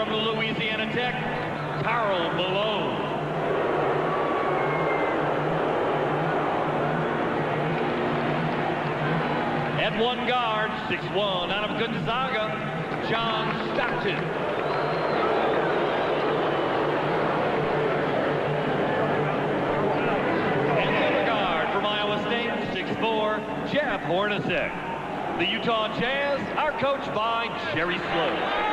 from Louisiana Tech, Karl Malone. At one guard, 6'1", out of Gonzaga, John Stockton. And the other guard from Iowa State, 6'4", Jeff Hornacek. The Utah Jazz are coached by Jerry Sloan.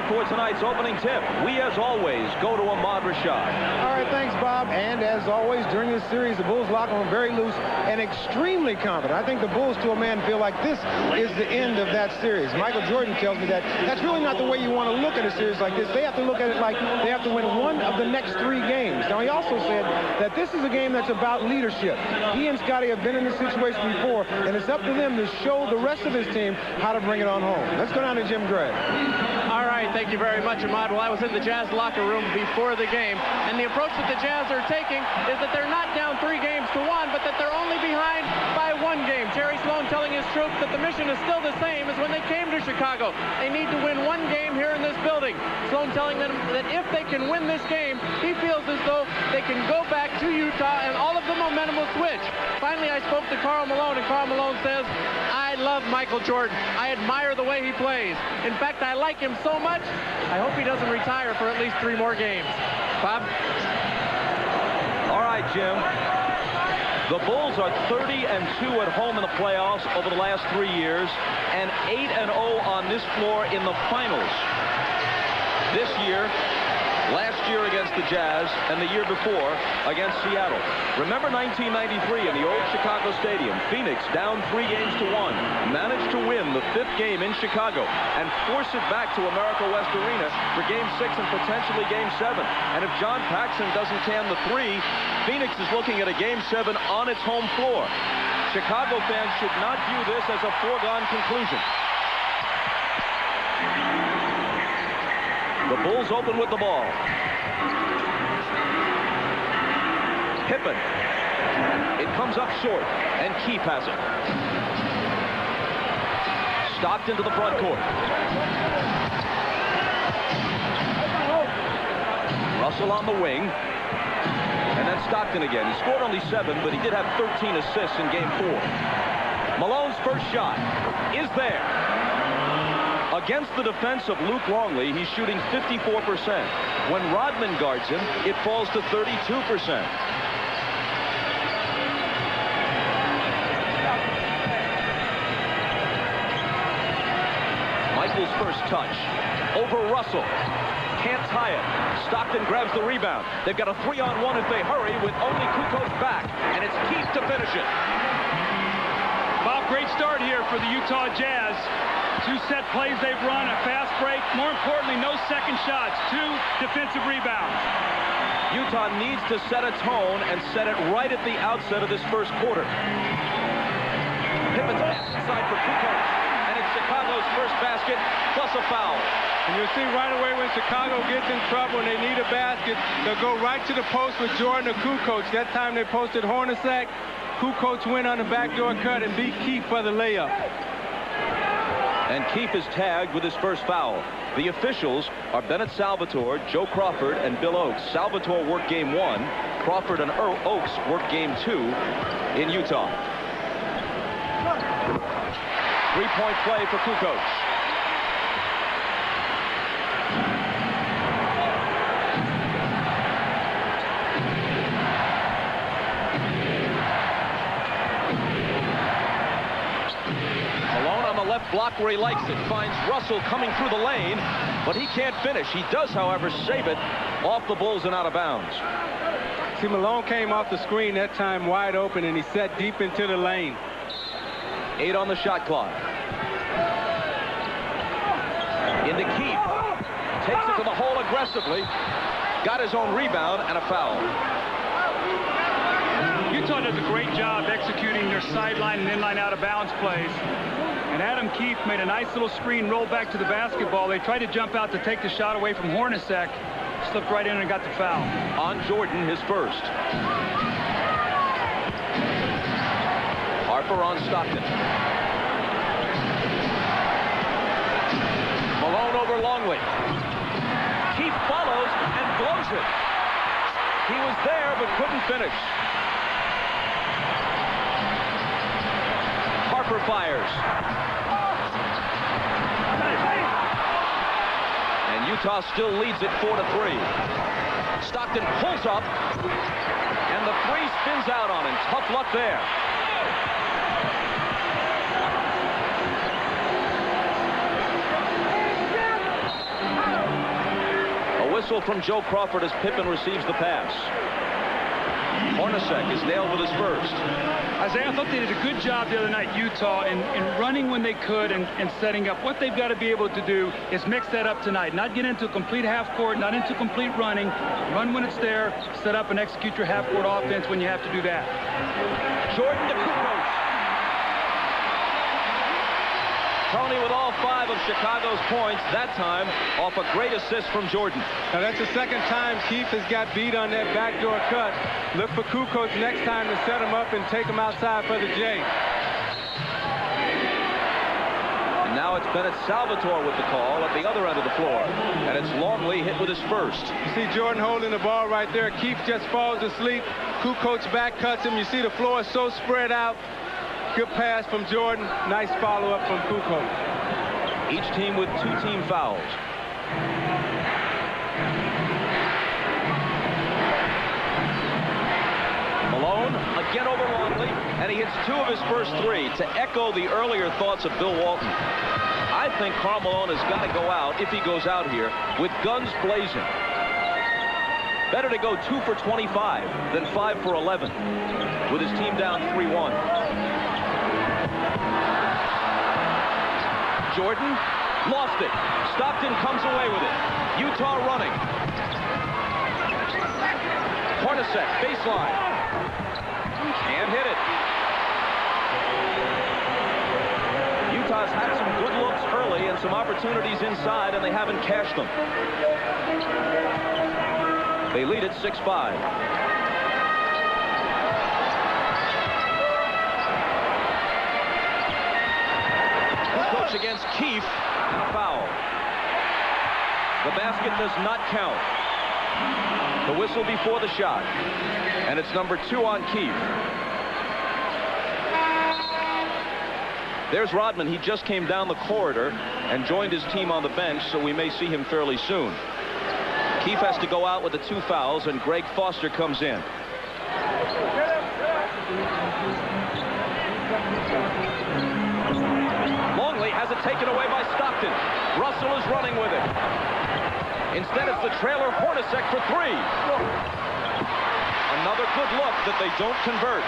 For tonight's opening tip, we, as always, go to Ahmad Rashad. All right, thanks, Bob. And as always, during this series, the Bulls locker room very loose and extremely confident. I think the Bulls, to a man, feel like this is the end of that series. Michael Jordan tells me that that's really not the way you want to look at a series like this. They have to look at it like they have to win one of the next 3 games. Now, he also said that this is a game that's about leadership. He and Scotty have been in this situation before, and it's up to them to show the rest of his team how to bring it on home. Let's go down to Jim Gray. All right, thank you very much, Ahmad. Well, I was in the Jazz locker room before the game, and the approach that the Jazz are taking is that they're not down 3 games to 1, but that they're only behind by 1 game. Jerry Sloan telling his troops that the mission is still the same as when they came to Chicago. They need to win 1 game here in this building. Sloan telling them that if they can win this game, he feels as though they can go back to Utah and all of the momentum will switch. Finally, I spoke to Karl Malone, and Karl Malone says, I love Michael Jordan. I admire the way he plays. In fact, I like him so much, I hope he doesn't retire for at least 3 more games. Bob? All right, Jim. The Bulls are 30-2 at home in the playoffs over the last 3 years and 8-0 on this floor in the finals. This year, last year against the Jazz, and the year before against Seattle. Remember 1993 in the old Chicago Stadium. Phoenix down 3 games to 1. Managed to win the 5th game in Chicago and force it back to America West Arena for Game 6 and potentially Game 7. And if John Paxson doesn't can the 3, Phoenix is looking at a Game 7 on its home floor. Chicago fans should not view this as a foregone conclusion. The Bulls open with the ball. Pippen. It comes up short, and Keith has it. Stopped into the front court. Russell on the wing. And then Stockton again. He scored only 7, but he did have 13 assists in Game 4. Malone's first shot is there. Against the defense of Luke Longley, he's shooting 54%. When Rodman guards him, it falls to 32%. People's first touch. Over Russell. Can't tie it. Stockton grabs the rebound. They've got a 3-on-1 if they hurry with only Kukoc back. And it's Keith to finish it. Bob, great start here for the Utah Jazz. 2 set plays they've run, a fast break. More importantly, no second shots. 2 defensive rebounds. Utah needs to set a tone and set it right at the outset of this first quarter. Pippen's pass inside for Kukoc. And it's Chicago's first basket plus a foul. And you'll see right away when Chicago gets in trouble and they need a basket, they'll go right to the post with Jordan or Kukoc. That time they posted Hornacek. Kukoc went on the backdoor cut and beat Keith for the layup. And Keith is tagged with his first foul. The officials are Bennett Salvatore, Joe Crawford, and Bill Oakes. Salvatore worked game 1. Crawford and Oakes worked game 2 in Utah. 3-point play for Kukoc. Left block where he likes it. Finds Russell coming through the lane, but he can't finish. He does, however, save it off the Bulls and out of bounds. See, Malone came off the screen that time wide open, and he set deep into the lane. 8 on the shot clock. Into Keith. Takes it to the hole aggressively. Got his own rebound and a foul. Utah does a great job executing their sideline and inline out of bounds plays. And Adam Keith made a nice little screen, rolled back to the basketball. They tried to jump out to take the shot away from Hornacek. Slipped right in and got the foul. On Jordan, his first. Harper on Stockton. Malone over Longley. Keith follows and blows it. He was there but couldn't finish. Harper fires. And Utah still leads it 4-3. Stockton pulls up, and the 3 spins out on him. Tough luck there. A whistle from Joe Crawford as Pippen receives the pass. Hornacek is nailed with his first. Isaiah, I thought they did a good job the other night, Utah, in running when they could and setting up. What they've got to be able to do is mix that up tonight. Not get into a complete half court, not into complete running. Run when it's there, set up and execute your half court offense when you have to do that. Jordan to Kukoc. Tony with all 5 of Chicago's points, that time off a great assist from Jordan. Now that's the second time Keith has got beat on that backdoor cut. Look for Kukoc next time to set him up and take him outside for the J. And now it's Bennett Salvatore with the call at the other end of the floor. And it's Longley hit with his first. You see Jordan holding the ball right there. Keith just falls asleep. Kukoc back cuts him. You see the floor is so spread out. Good pass from Jordan. Nice follow-up from Kukoc. Each team with 2 team fouls. Malone again over Longley, and he hits 2 of his first 3 to echo the earlier thoughts of Bill Walton. I think Karl Malone has got to go out, if he goes out here, with guns blazing. Better to go 2 for 25 than 5 for 11 with his team down 3-1. Jordan lost it. Stockton comes away with it. Utah running. Hornacek, baseline. And hit it. Utah's had some good looks early and some opportunities inside, and they haven't cashed them. They lead at 6-5. Coach against Keith, and a foul. The basket does not count. The whistle before the shot, and it's number 2 on Keith. There's Rodman. He just came down the corridor and joined his team on the bench, so we may see him fairly soon. Keith has to go out with the 2 fouls, and Greg Foster comes in. Longley has it taken away by Stockton. Russell is running with it. Instead, it's the trailer Hornacek for three. Another good look that they don't convert.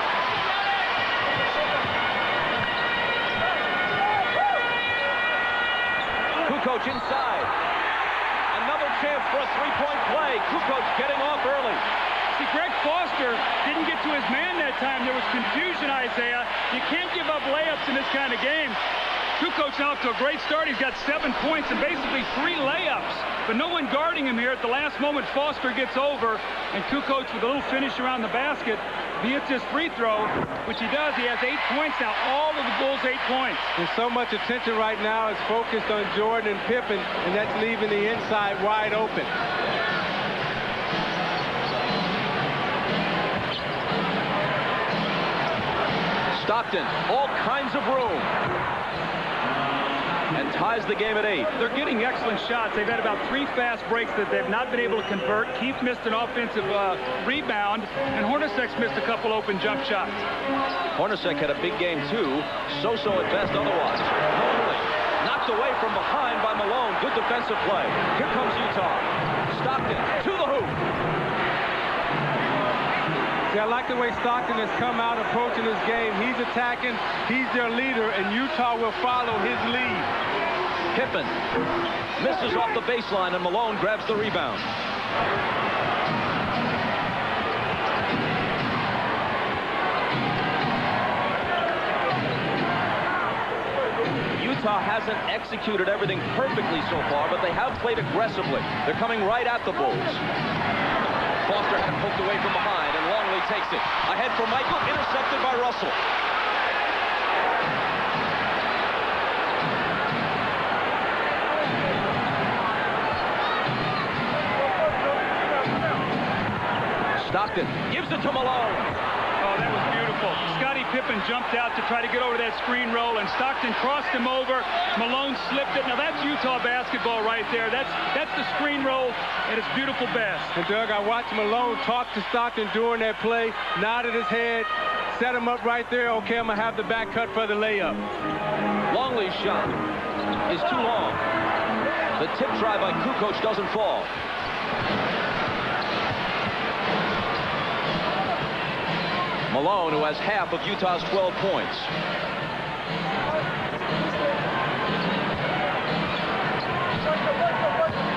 Kukoc inside. Another chance for a three-point play. Kukoc getting off early. See, Greg Foster didn't get to his man that time. There was confusion, Isaiah. You can't give up layups in this kind of game. Kukoc now off to a great start. He's got 7 points and basically 3 layups. But no one guarding him here. At the last moment, Foster gets over, and Kukoc with a little finish around the basket. He hits his free throw, which he does. He has 8 points now. All of the Bulls 8 points. And so much attention right now is focused on Jordan and Pippen, and that's leaving the inside wide open. Stockton, all kinds of room. And ties the game at 8. They're getting excellent shots. They've had about 3 fast breaks that they've not been able to convert. Keith missed an offensive rebound, and Hornacek's missed a couple open jump shots. Hornacek had a big game, too. So-so at best otherwise. Lonely. Knocked away from behind by Malone. Good defensive play. Here comes Utah. Stockton to the hoop. See, I like the way Stockton has come out approaching this game. He's attacking, he's their leader, and Utah will follow his lead. Pippen misses off the baseline, and Malone grabs the rebound. Utah hasn't executed everything perfectly so far, but they have played aggressively. They're coming right at the Bulls. Foster had poked away from behind, and Longley takes it. Ahead for Michael, intercepted by Russell. Stockton gives it to Malone. Oh, that was beautiful. Scottie Pippen jumped out to try to get over that screen roll, and Stockton crossed him over. Malone slipped it. Now that's Utah basketball right there. That's the screen roll at its beautiful best. And Doug, I watched Malone talk to Stockton during that play, nodded his head, set him up right there. Okay, I'm gonna have the back cut for the layup. Longley's shot is too long. The tip try by Kukoc doesn't fall. Malone, who has half of Utah's 12 points.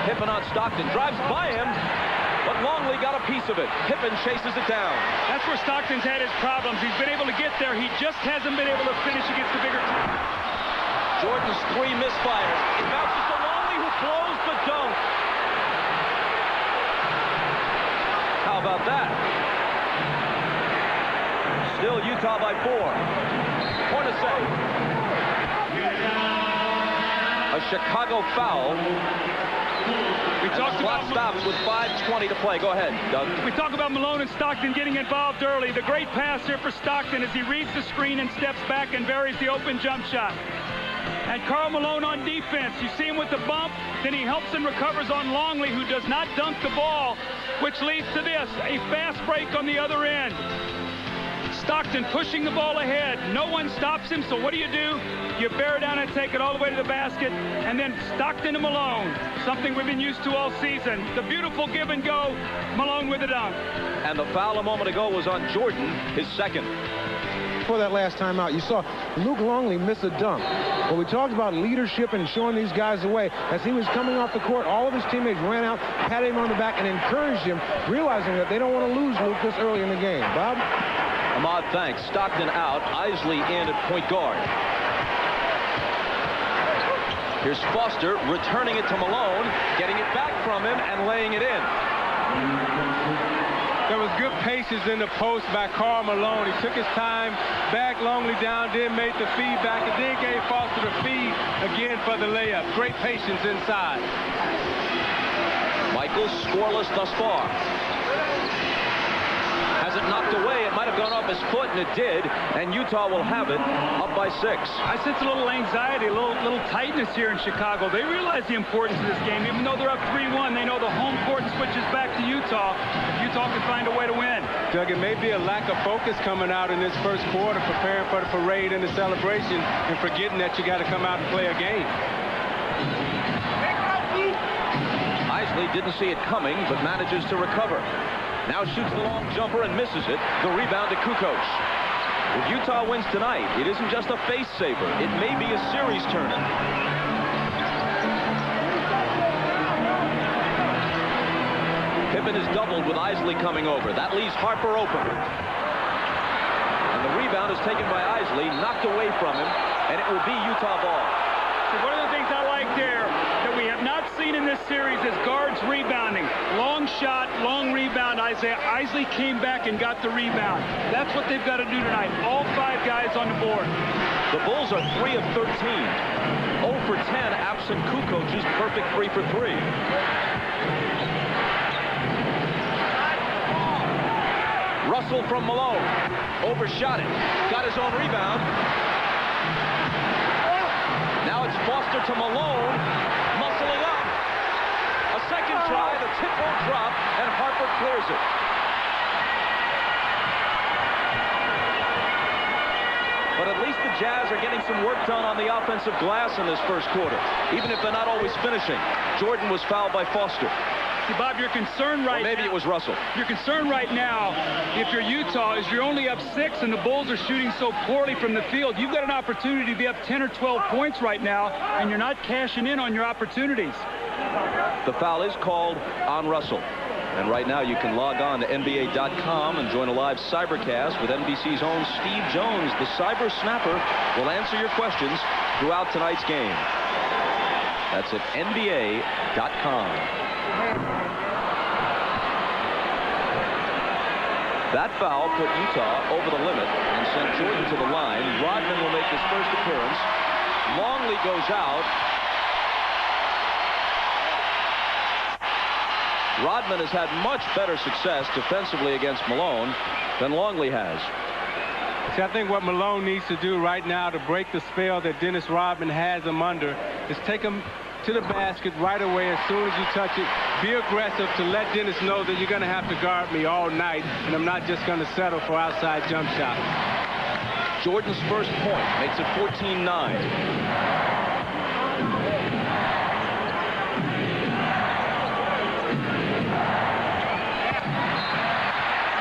Pippen on Stockton, drives by him, but Longley got a piece of it. Pippen chases it down. That's where Stockton's had his problems. He's been able to get there. He just hasn't been able to finish against the bigger team. Jordan's 3 misfires. It bounces to Longley, who blows the dunk. How about that? Still Utah by 4. Hornacek. A Chicago foul. We talked about stops with 5:20 to play. Go ahead, Doug. We talk about Malone and Stockton getting involved early. The great pass here for Stockton as he reads the screen and steps back and buries the open jump shot. And Karl Malone on defense. You see him with the bump, then he helps and recovers on Longley, who does not dunk the ball, which leads to this, a fast break on the other end. Stockton pushing the ball ahead. No one stops him, so what do? You bear down and take it all the way to the basket, and then Stockton to Malone, something we've been used to all season. The beautiful give and go, Malone with a dunk. And the foul a moment ago was on Jordan, his second. Before that last timeout, you saw Luke Longley miss a dunk. But we talked about leadership and showing these guys the way. As he was coming off the court, all of his teammates ran out, patted him on the back, and encouraged him, realizing that they don't want to lose Luke this early in the game. Bob? Ahmad, thanks. Stockton out. Isley in at point guard. Here's Foster returning it to Malone, getting it back from him and laying it in. There was good patience in the post by Karl Malone. He took his time, backed Longley down, then made the feed back, and then gave Foster the feed again for the layup. Great patience inside. Michael scoreless thus far. Has it knocked away? It might have gone off his foot, and it did. And Utah will have it, up by 6. I sense a little anxiety, a little tightness here in Chicago. They realize the importance of this game. Even though they're up 3-1, they know the home court switches back to Utah. If Utah can find a way to win. Doug, it may be a lack of focus coming out in this first quarter, preparing for the parade and the celebration, and forgetting that you got to come out and play a game. Isley didn't see it coming, but manages to recover. Now shoots the long jumper and misses it. The rebound to Kukoc. If Utah wins tonight, it isn't just a face saver. It may be a series turner. Pippen is doubled with Isley coming over. That leaves Harper open. And the rebound is taken by Isley, knocked away from him, and it will be Utah ball. So one of the things I like there that we have not seen in this series is guards rebounding. Long shot, long rebound. Isley came back and got the rebound. That's what they've got to do tonight. All 5 guys on the board. The Bulls are 3 of 13. 0 for 10 absent Kukoc's perfect 3 for 3. Russell from Malone. Overshot it. Got his own rebound. Now it's Foster to Malone. Muscling up. A second try. The tip won't drop. And Harper clears it. But at least the Jazz are getting some work done on the offensive glass in this first quarter, even if they're not always finishing. Jordan was fouled by Foster. See, Bob, your concern right now... Maybe it was Russell. Your concern right now, if you're Utah, is you're only up 6 and the Bulls are shooting so poorly from the field. You've got an opportunity to be up 10 or 12 points right now, and you're not cashing in on your opportunities. The foul is called on Russell. And right now you can log on to NBA.com and join a live cybercast with NBC's own Steve Jones. The cyber snapper will answer your questions throughout tonight's game. That's at NBA.com. That foul put Utah over the limit and sent Jordan to the line. Rodman will make his first appearance. Longley goes out. Rodman has had much better success defensively against Malone than Longley has. See, I think what Malone needs to do right now to break the spell that Dennis Rodman has him under is take him to the basket right away as soon as you touch it. Be aggressive to let Dennis know that you're going to have to guard me all night, and I'm not just going to settle for outside jump shots. Jordan's first point makes it 14-9.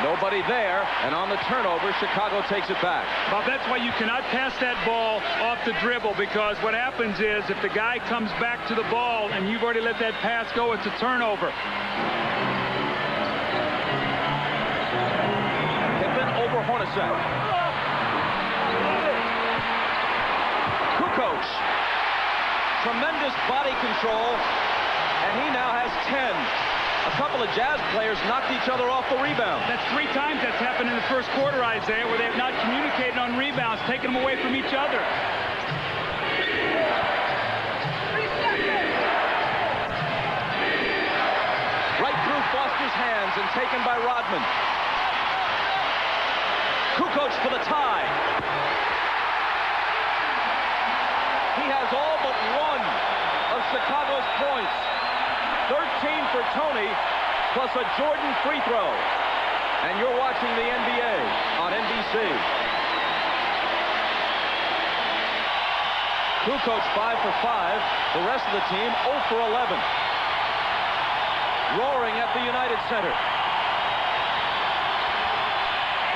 Nobody there, and on the turnover, Chicago takes it back. Bob, that's why you cannot pass that ball off the dribble, because what happens is if the guy comes back to the ball and you've already let that pass go, it's a turnover. Pippen over Hornacek. Kukoc. Tremendous body control, and he now has 10. A couple of Jazz players knocked each other off the rebound. That's 3 times that's happened in the first quarter, Isaiah, where they have not communicated on rebounds, taking them away from each other. Right through Foster's hands and taken by Rodman. Kukoc for the tie. He has all but one of Chicago's points. 13 for Tony, plus a Jordan free throw. And you're watching the NBA on NBC. Kukoc 5 for 5. The rest of the team 0 for 11. Roaring at the United Center.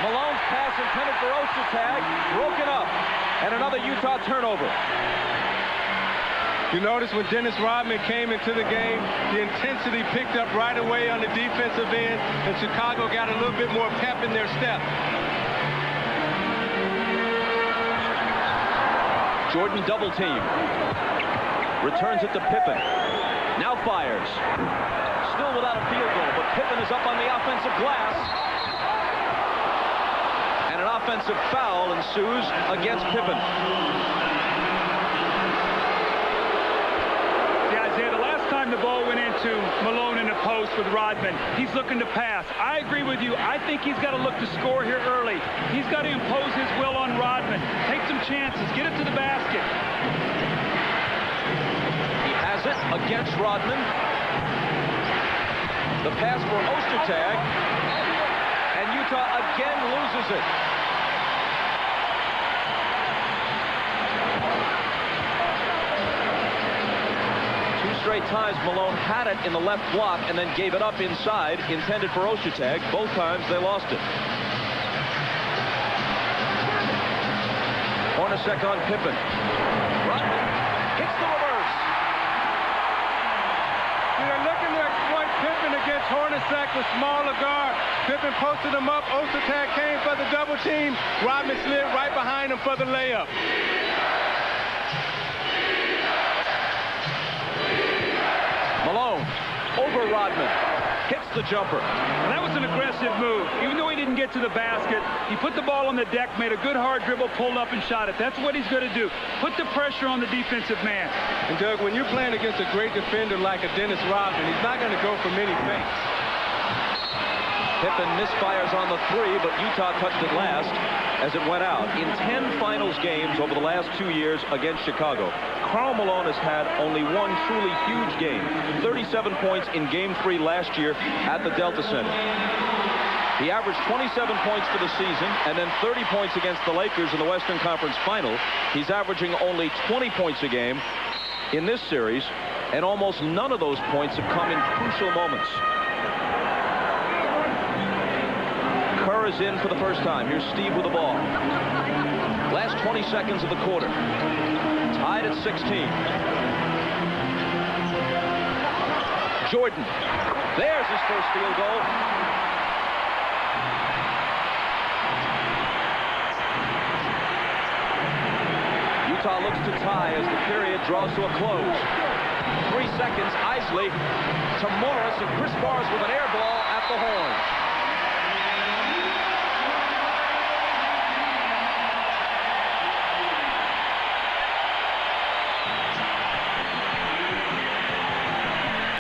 Malone's pass intended for Ostertag, broken up. And another Utah turnover. You notice when Dennis Rodman came into the game, the intensity picked up right away on the defensive end, and Chicago got a little bit more pep in their step. Jordan double team. Returns it to Pippen. Now fires. Still without a field goal, but Pippen is up on the offensive glass. And an offensive foul ensues against Pippen. The ball went into Malone in the post with Rodman. He's looking to pass. I agree with you. I think he's got to look to score here early. He's got to impose his will on Rodman. Take some chances. Get it to the basket. He has it against Rodman. The pass for Ostertag. And Utah again loses it. times Malone had it in the left block and then gave it up inside, intended for Oshitag. Both times they lost it. Hornacek on Pippen. Rodman hits the reverse. They're looking to exploit Pippen against Hornacek, the smaller guard. Pippen posted him up. Oshitag came for the double team. Rodman slid right behind him for the layup. Malone over Rodman. Hits the jumper. And that was an aggressive move. Even though he didn't get to the basket, he put the ball on the deck, made a good hard dribble, pulled up and shot it. That's what he's going to do. Put the pressure on the defensive man. And Doug, when you're playing against a great defender like a Dennis Rodman, he's not going to go for many feints. Pippen misfires on the three, but Utah touched it last as it went out. In 10 finals games over the last 2 years against Chicago, Karl Malone has had only one truly huge game. 37 points in Game 3 last year at the Delta Center. He averaged 27 points for the season and then 30 points against the Lakers in the Western Conference Final. He's averaging only 20 points a game in this series, and almost none of those points have come in crucial moments. Kerr is in for the first time. Here's Steve with the ball. Last 20 seconds of the quarter. Tied at 16. Jordan. There's his first field goal. Utah looks to tie as the period draws to a close. 3 seconds. Isley to Morris, and Chris Morris with an air ball at the horn.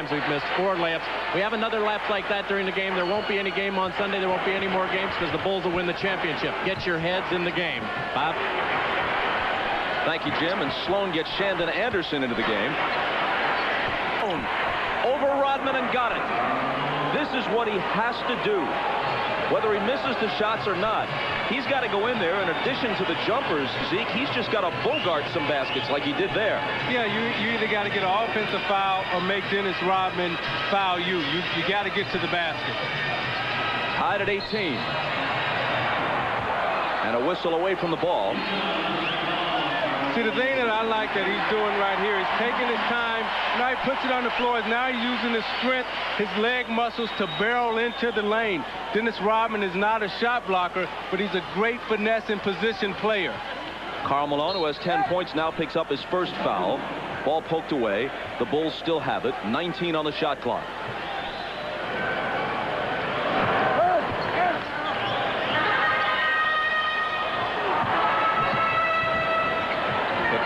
We've missed 4 layups. We have another lapse like that during the game. There won't be any game on Sunday. There won't be any more games because the Bulls will win the championship. Get your heads in the game. Bob? Thank you, Jim. And Sloan gets Shandon Anderson into the game. Over Rodman and got it. This is what he has to do. Whether he misses the shots or not, he's got to go in there. In addition to the jumpers, Zeke, he's just got to bogart some baskets like he did there. Yeah, you either got to get an offensive foul or make Dennis Rodman foul you. You got to get to the basket. Tied at 18. And a whistle away from the ball. See, the thing that I like that he's doing right here is taking his time. Now he puts it on the floor. Now he's using his strength, his leg muscles to barrel into the lane. Dennis Rodman is not a shot blocker, but he's a great finesse and position player. Karl Malone, who has 10 points, now picks up his first foul. Ball poked away. The Bulls still have it. 19 on the shot clock.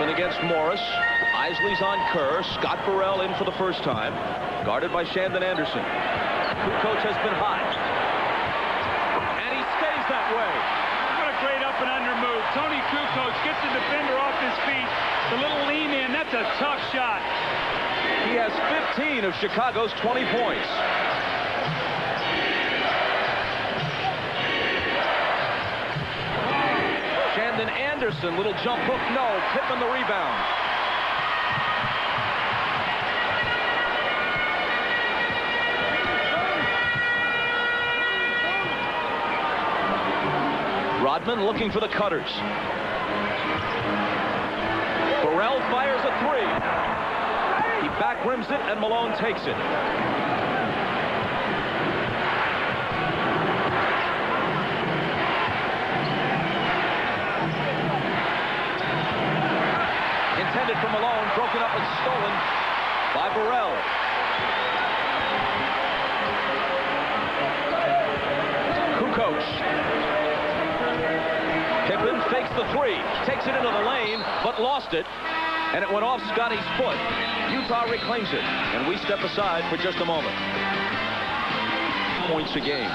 Against Morris. Isley's on Kerr. Scott Burrell in for the first time. Guarded by Shandon Anderson. Kukoc has been hot. And he stays that way. What a great up and under move. Tony Kukoc gets the defender off his feet. The little lean in. That's a tough shot. He has 15 of Chicago's 20 points. Shandon Anderson, little jump hook, no. Pippen the rebound. Rodman looking for the cutters. Burrell fires a three. He back rims it, and Malone takes it. Intended for Malone, broken up and stolen by Burrell. Kukoc. Pippen fakes the three, takes it into the lane, but lost it, and it went off Scotty's foot. Utah reclaims it, and we step aside for just a moment. Points a game.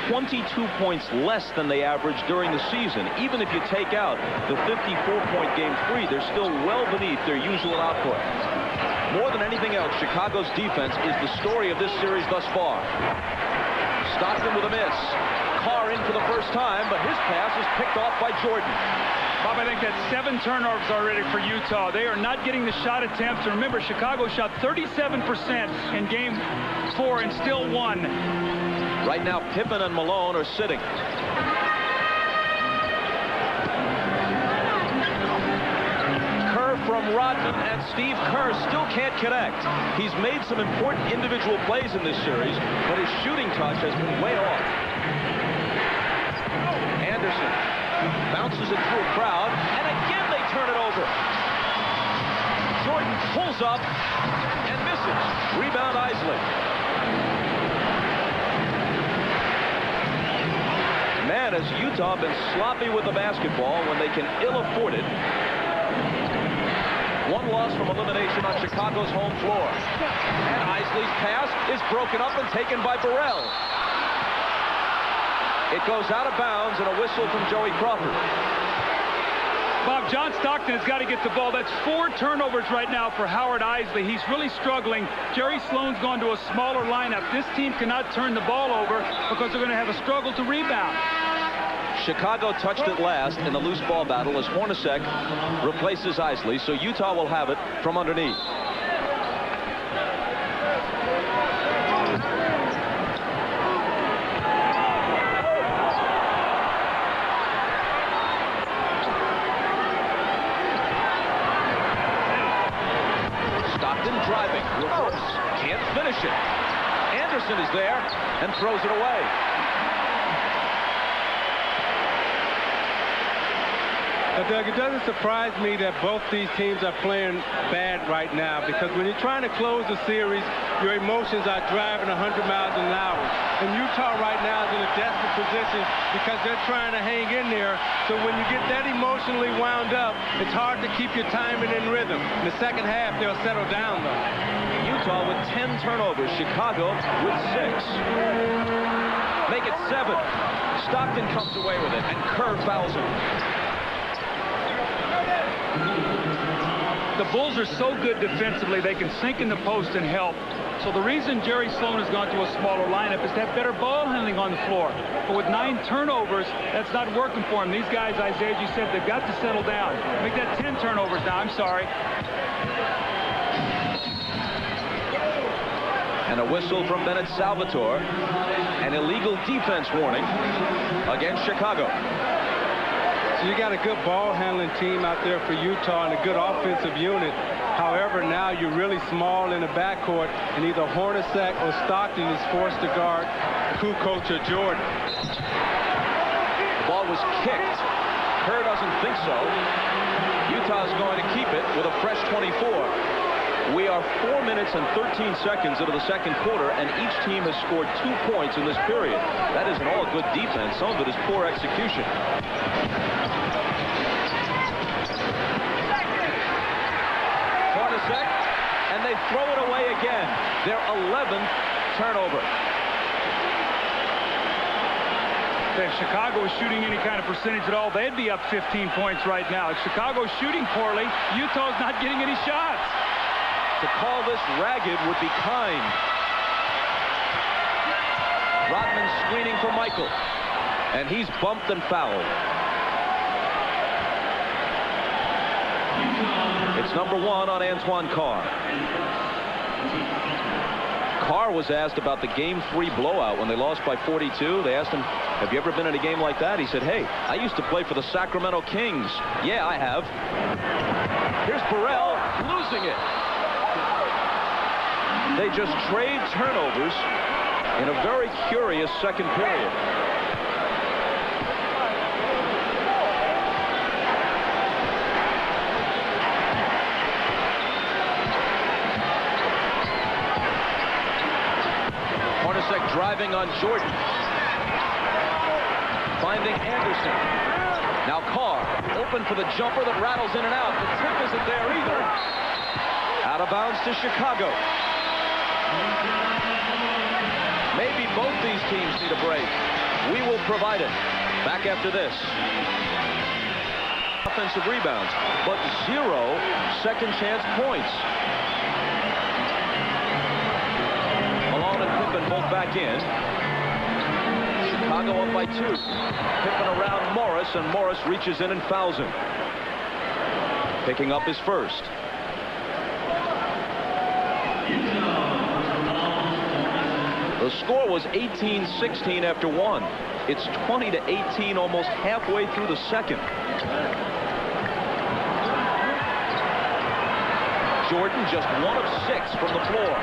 22 points less than they averaged during the season. Even if you take out the 54-point Game 3, they're still well beneath their usual output. More than anything else, Chicago's defense is the story of this series thus far. Stockton with a miss. Carr in for the first time, but his pass is picked off by Jordan. Bob, I think that's 7 turnovers already for Utah. They are not getting the shot attempts. And remember, Chicago shot 37% in game 4 and still won. Right now, Pippen and Malone are sitting. From Rodman, and Steve Kerr still can't connect. He's made some important individual plays in this series, but his shooting touch has been way off. Anderson bounces it through a crowd, and again they turn it over. Jordan pulls up and misses. Rebound Isley. Man, has Utah been sloppy with the basketball when they can ill afford it. One loss from elimination on Chicago's home floor. And Isley's pass is broken up and taken by Burrell. It goes out of bounds and a whistle from Joey Crawford. Bob, John Stockton has got to get the ball. That's 4 turnovers right now for Howard Isley. He's really struggling. Jerry Sloan's gone to a smaller lineup. This team cannot turn the ball over because they're going to have a struggle to rebound. Chicago touched it last in the loose ball battle as Hornacek replaces Isley, so Utah will have it from underneath. Stockton driving, reverse, can't finish it. Anderson is there and throws it away. Doug, it doesn't surprise me that both these teams are playing bad right now, because when you're trying to close a series, your emotions are driving 100 miles an hour. And Utah right now is in a desperate position because they're trying to hang in there. So when you get that emotionally wound up, it's hard to keep your timing in rhythm. In the second half, they'll settle down, though. Utah with 10 turnovers. Chicago with 6. Make it 7. Stockton comes away with it, and Kerr fouls him. The Bulls are so good defensively, they can sink in the post and help. So the reason Jerry Sloan has gone to a smaller lineup is to have better ball handling on the floor. But with 9 turnovers, that's not working for him. These guys, Isaiah, as you said, they've got to settle down. Make that 10 turnovers now. I'm sorry. And a whistle from Bennett Salvatore. An illegal defense warning against Chicago. So you got a good ball handling team out there for Utah and a good offensive unit. However, now you're really small in the backcourt, and either Hornacek or Stockton is forced to guard Kukoc or Jordan. The ball was kicked. Kerr doesn't think so. Utah's going to keep it with a fresh 24. We are 4 minutes and 13 seconds into the second quarter, and each team has scored 2 points in this period. That isn't all good defense. Some of it is poor execution. Hornacek, and they throw it away again. Their 11th turnover. If Chicago was shooting any kind of percentage at all, they'd be up 15 points right now. If Chicago's shooting poorly, Utah's not getting any shots. To call this ragged would be kind. Rodman screening for Michael, and he's bumped and fouled. It's number 1 on Antoine Carr. Carr was asked about the Game 3 blowout when they lost by 42. They asked him, have you ever been in a game like that? He said, hey, I used to play for the Sacramento Kings. Yeah, I have. Here's Burrell losing it. They just trade turnovers in a very curious second period. Hornacek driving on Jordan. Finding Anderson. Now Carr open for the jumper that rattles in and out. The tip isn't there either. Out of bounds to Chicago. Maybe both these teams need a break. We will provide it. Back after this. Offensive rebounds, but 0 second chance points. Malone and Pippen both back in. Chicago Chicago up by 2. Pippen around Morris, and Morris reaches in and fouls him. Picking up his first. The score was 18-16 after 1. It's 20-18 almost halfway through the second. Jordan just 1 of 6 from the floor.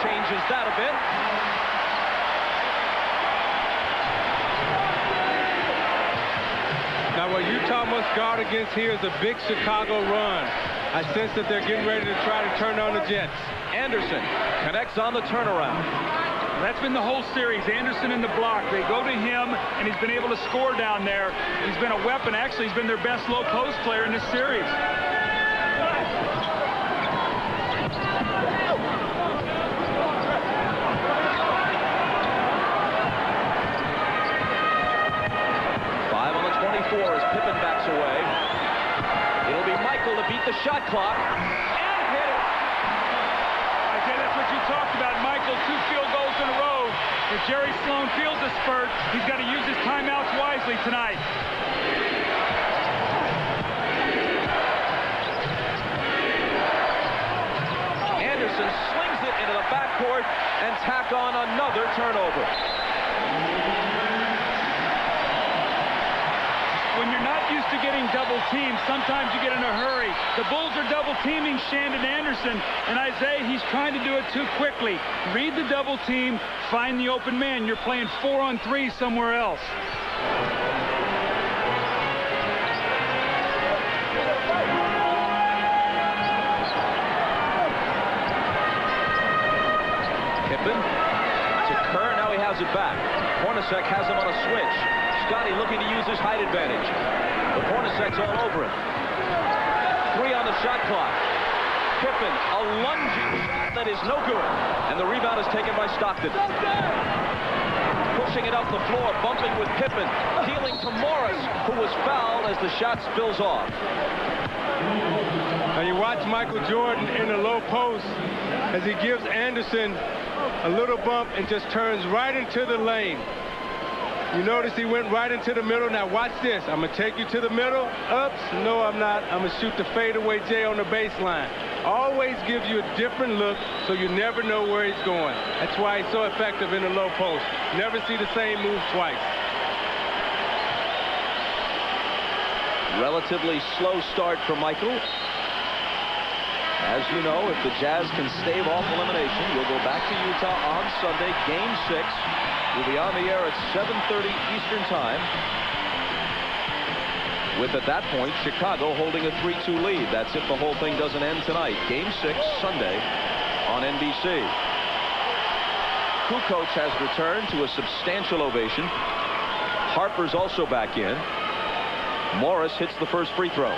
Changes that a bit. Now what Utah must guard against here is a big Chicago run. I sense that they're getting ready to try to turn on the Jets. Anderson connects on the turnaround. That's been the whole series. Anderson in the block. They go to him, and he's been able to score down there. He's been a weapon. Actually, he's been their best low post player in this series. As Pippen backs away. It'll be Michael to beat the shot clock and hit it. Okay, that's what you talked about. Michael, 2 field goals in a row. If Jerry Sloan feels a spurt, he's got to use his timeouts wisely tonight. Anderson slings it into the backcourt and tack on another turnover. When you're not used to getting double teamed, sometimes you get in a hurry. The Bulls are double teaming Shandon Anderson, and Isaiah, he's trying to do it too quickly. Read the double team, find the open man. You're playing 4-on-3 somewhere else. Pippen to Kerr, now he has it back. Hornacek has him on a switch. Scotty looking to use his height advantage. But Hornacek's all over him. 3 on the shot clock. Pippen, a lunging shot that is no good. And the rebound is taken by Stockton. Pushing it up the floor, bumping with Pippen. Dealing to Morris, who was fouled as the shot spills off. Now you watch Michael Jordan in the low post as he gives Anderson a little bump and just turns right into the lane. You notice he went right into the middle. Now watch this. I'm going to take you to the middle. Oops. No, I'm not. I'm going to shoot the fadeaway J on the baseline. Always gives you a different look, so you never know where he's going. That's why he's so effective in the low post. Never see the same move twice. Relatively slow start for Michael. As you know, if the Jazz can stave off elimination, you'll go back to Utah on Sunday, Game 6. We'll be on the air at 7:30 Eastern Time. With, at that point, Chicago holding a 3-2 lead. That's if the whole thing doesn't end tonight. Game 6, Sunday on NBC. Kukoc has returned to a substantial ovation. Harper's also back in. Morris hits the first free throw.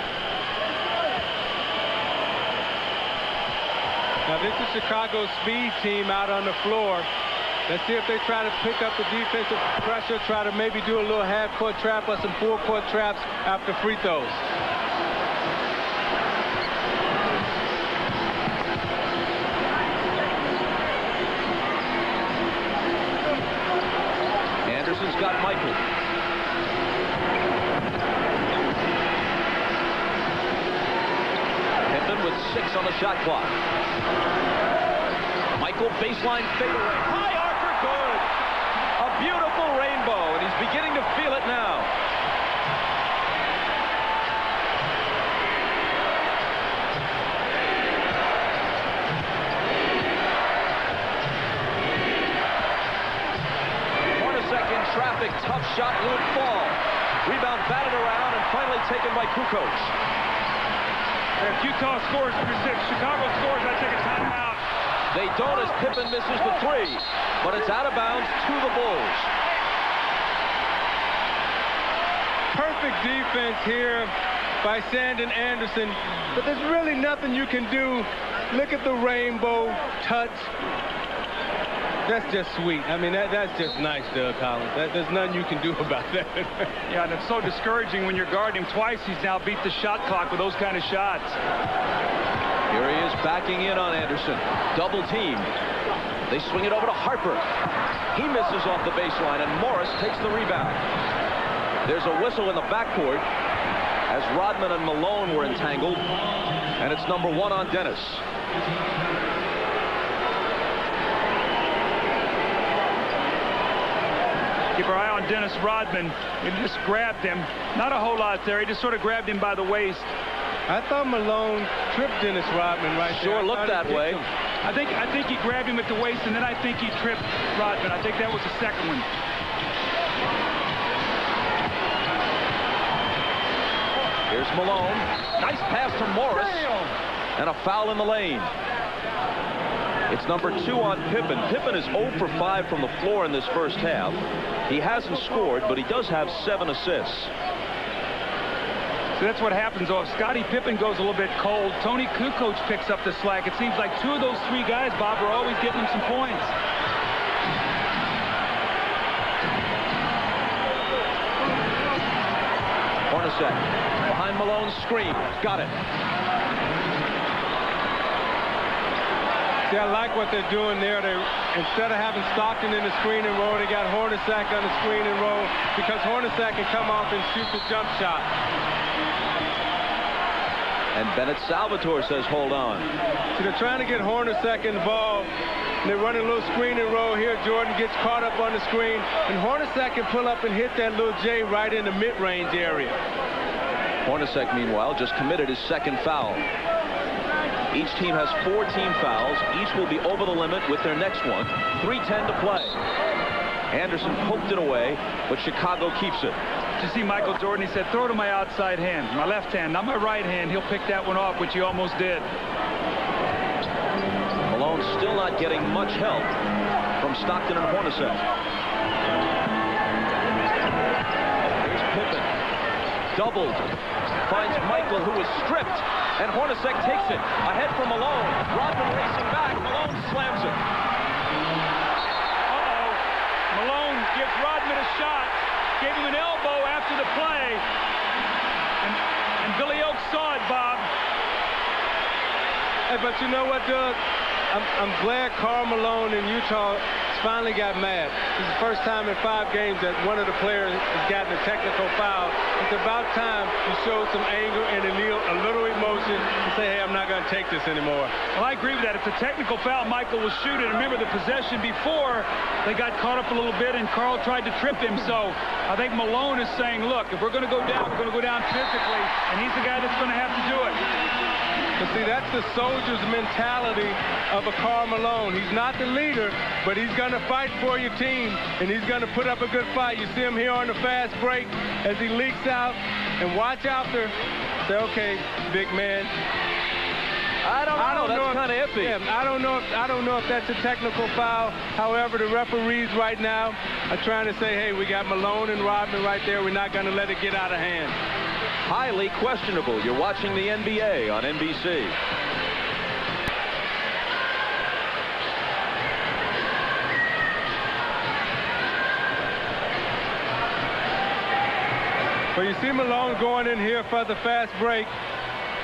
Now this is Chicago's speed team out on the floor. Let's see if they try to pick up the defensive pressure, try to maybe do a little half-court trap or some full-court traps after free throws. Anderson's got Michael. Pippen with 6 on the shot clock. Michael baseline fadeaway. High archer, good. A beautiful rainbow, and he's beginning to feel it now. Hornacek in traffic, tough shot, won't fall. Rebound batted around and finally taken by Kukoc. If Utah scores after 6, Chicago scores, I take a timeout. They don't as Pippen misses the 3, but it's out of bounds to the Bulls. Perfect defense here by Shandon Anderson, but there's really nothing you can do. Look at the rainbow touch. That's just sweet. I mean, that's just nice, Doug Collins. There's nothing you can do about that. Yeah, and it's so discouraging when you're guarding him twice. He's now beat the shot clock with those kind of shots. Here he is backing in on Anderson. Double team. They swing it over to Harper. He misses off the baseline, and Morris takes the rebound. There's a whistle in the backcourt as Rodman and Malone were entangled, and it's number 1 on Dennis. Keep our eye on Dennis Rodman. He just grabbed him. Not a whole lot there. He just sort of grabbed him by the waist. I thought Malone tripped Dennis Rodman right there. Sure looked that way. I think he grabbed him at the waist, and then I think he tripped Rodman. I think that was the second one. Here's Malone. Nice pass to Morris. And a foul in the lane. It's number 2 on Pippen. Pippen is 0 for 5 from the floor in this first half. He hasn't scored, but he does have 7 assists. So that's what happens, though. If Scottie Pippen goes a little bit cold, Tony Kukoc picks up the slack. It seems like 2 of those 3 guys, Bob, are always getting him some points. Hornacek behind Malone's screen. Got it. See, I like what they're doing there. Instead of having Stockton in the screen and roll, they got Hornacek on the screen and roll, because Hornacek can come off and shoot the jump shot. And Bennett Salvatore says hold on. So they're trying to get Hornacek involved. And they're running a little screen and roll here. Jordan gets caught up on the screen. And Hornacek can pull up and hit that little J right in the mid-range area. Hornacek, meanwhile, just committed his 2nd foul. Each team has 4 team fouls. Each will be over the limit with their next one. 3:10 to play. Anderson poked it away, but Chicago keeps it. You see Michael Jordan, he said, throw to my outside hand, my left hand, not my right hand. He'll pick that one off, which he almost did. Malone still not getting much help from Stockton and Hornacek. Here's Pippen. Doubled. Finds Michael, who is stripped. And Hornacek takes it. Ahead for Malone. Rodman racing back. Malone slams it. Malone gives Rodman a shot. Gave him an elbow after the play. And Billy Oaks saw it, Bob. Hey, but you know what, Doug? I'm glad Karl Malone in Utah finally got mad. This is the first time in 5 games that one of the players has gotten a technical foul. It's about time you show some anger and a little emotion and say, hey, I'm not going to take this anymore. Well, I agree with that. It's a technical foul. Michael was shooting. Remember the possession before, they got caught up a little bit and Karl tried to trip him. So I think Malone is saying, look, if we're going to go down, we're going to go down physically, and he's the guy that's going to have to do it. But see, that's the soldier's mentality of a Karl Malone. He's not the leader, but he's going to fight for your team, and he's going to put up a good fight. You see him here on the fast break as he leaks out, and watch out there. Say, okay, big man. I don't know. That's kind of iffy. Yeah, I don't know if that's a technical foul. However, the referees right now are trying to say, hey, we got Malone and Rodman right there. We're not going to let it get out of hand. Highly questionable. You're watching the NBA on NBC. Well, you see Malone going in here for the fast break.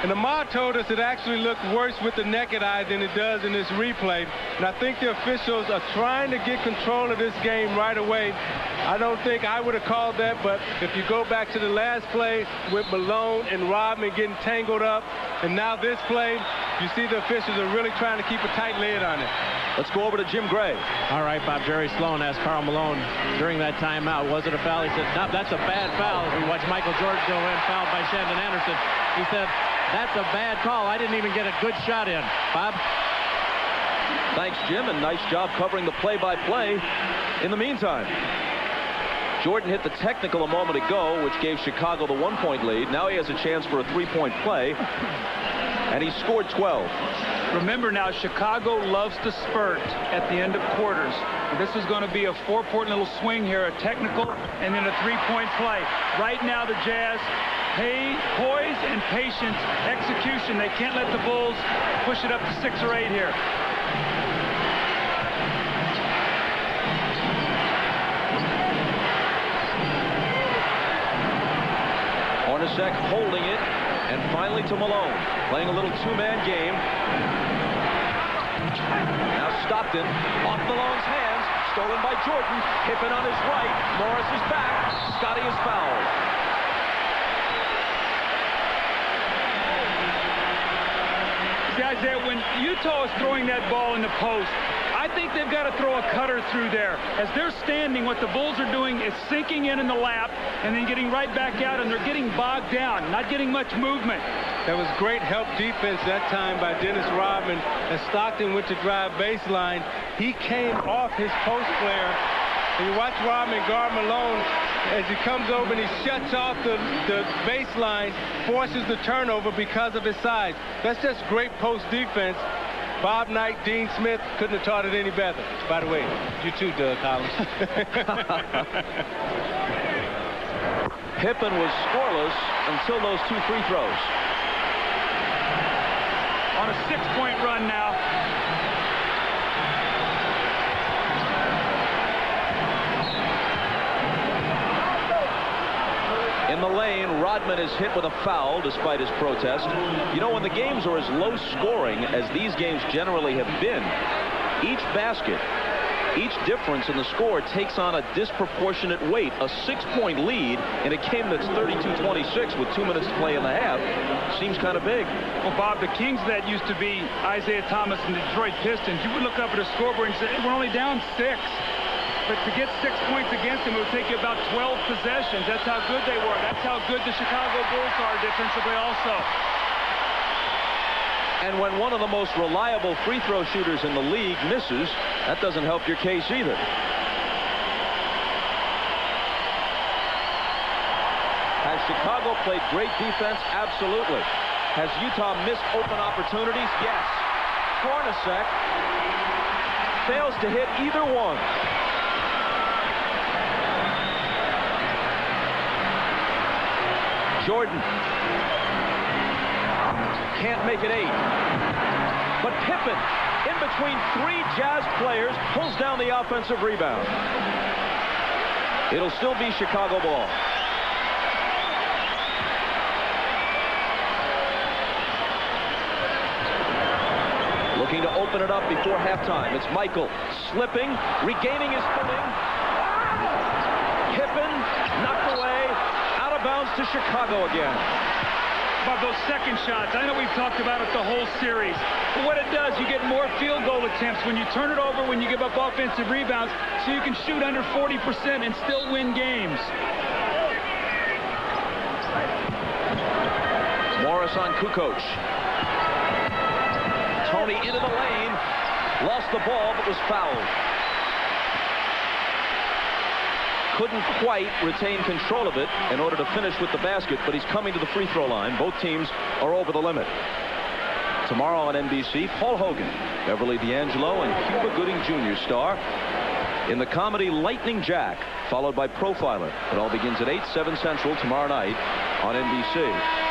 And Ahmad told us it actually looked worse with the naked eye than it does in this replay. And I think the officials are trying to get control of this game right away. I don't think I would have called that, but if you go back to the last play with Malone and Rodman getting tangled up, and now this play, you see the officials are really trying to keep a tight lid on it. Let's go over to Jim Gray. All right, Bob. Jerry Sloan asked Karl Malone during that timeout, was it a foul? He said, no, that's a bad foul. As we watched Michael Jordan go in, fouled by Shandon Anderson. He said, that's a bad call. I didn't even get a good shot in. Bob? Thanks, Jim, and nice job covering the play-by-play in the meantime. Jordan hit the technical a moment ago, which gave Chicago the 1-point lead. Now he has a chance for a 3-point play, and he scored 12. Remember now, Chicago loves to spurt at the end of quarters. This is going to be a 4-point little swing here, a technical, and then a 3-point play. Right now, the Jazz, poise and patience, execution. They can't let the Bulls push it up to 6 or 8 here. Hornacek holding it, and finally to Malone, playing a little 2-man game. Now Stockton off Malone's hands. stolen by Jordan. Pippen on his right. Morris is back. Scotty is fouled. See, Isaiah, when Utah is throwing that ball in the post, I think they've got to throw a cutter through there. As they're standing, what the Bulls are doing is sinking in the lap and then getting right back out, and they're getting bogged down, not getting much movement. That was great help defense that time by Dennis Rodman. As Stockton went to drive baseline, he came off his post player. And you watch Rodman guard Malone as he comes over and he shuts off the baseline, forces the turnover because of his size. That's just great post defense. Bob Knight, Dean Smith couldn't have taught it any better. By the way, you too, Doug Collins. Pippen was scoreless until those 2 free throws. On a 6-point run now. In the lane, Rodman is hit with a foul despite his protest. You know, when the games are as low scoring as these games generally have been, each basket, each difference in the score takes on a disproportionate weight. A 6-point lead in a game that's 32-26 with 2 minutes to play in the half seems kind of big. Well, Bob, the Kings that used to be Isaiah Thomas and the Detroit Pistons, you would look up at a scoreboard and say, we're only down 6. But to get 6 points against them, it would take you about 12 possessions. That's how good they were. That's how good the Chicago Bulls are defensively also. And when one of the most reliable free throw shooters in the league misses, that doesn't help your case either. Has Chicago played great defense? Absolutely. Has Utah missed open opportunities? Yes. Hornacek fails to hit either one. Jordan can't make it 8. But Pippen, in between 3 Jazz players, pulls down the offensive rebound. It'll still be Chicago ball. Looking to open it up before halftime. It's Michael slipping, regaining his footing. Pippen knocked away. Out of bounds to Chicago again. About those second shots, I know we've talked about it the whole series, but what it does, you get more field goal attempts when you turn it over, when you give up offensive rebounds, so you can shoot under 40% and still win games. Morris on Kukoc. Tony into the lane, lost the ball but was fouled. Couldn't quite retain control of it in order to finish with the basket, but he's coming to the free throw line. Both teams are over the limit. Tomorrow on NBC, Paul Hogan, Beverly D'Angelo, and Cuba Gooding Jr. star in the comedy Lightning Jack, followed by Profiler. It all begins at 8, 7 Central tomorrow night on NBC.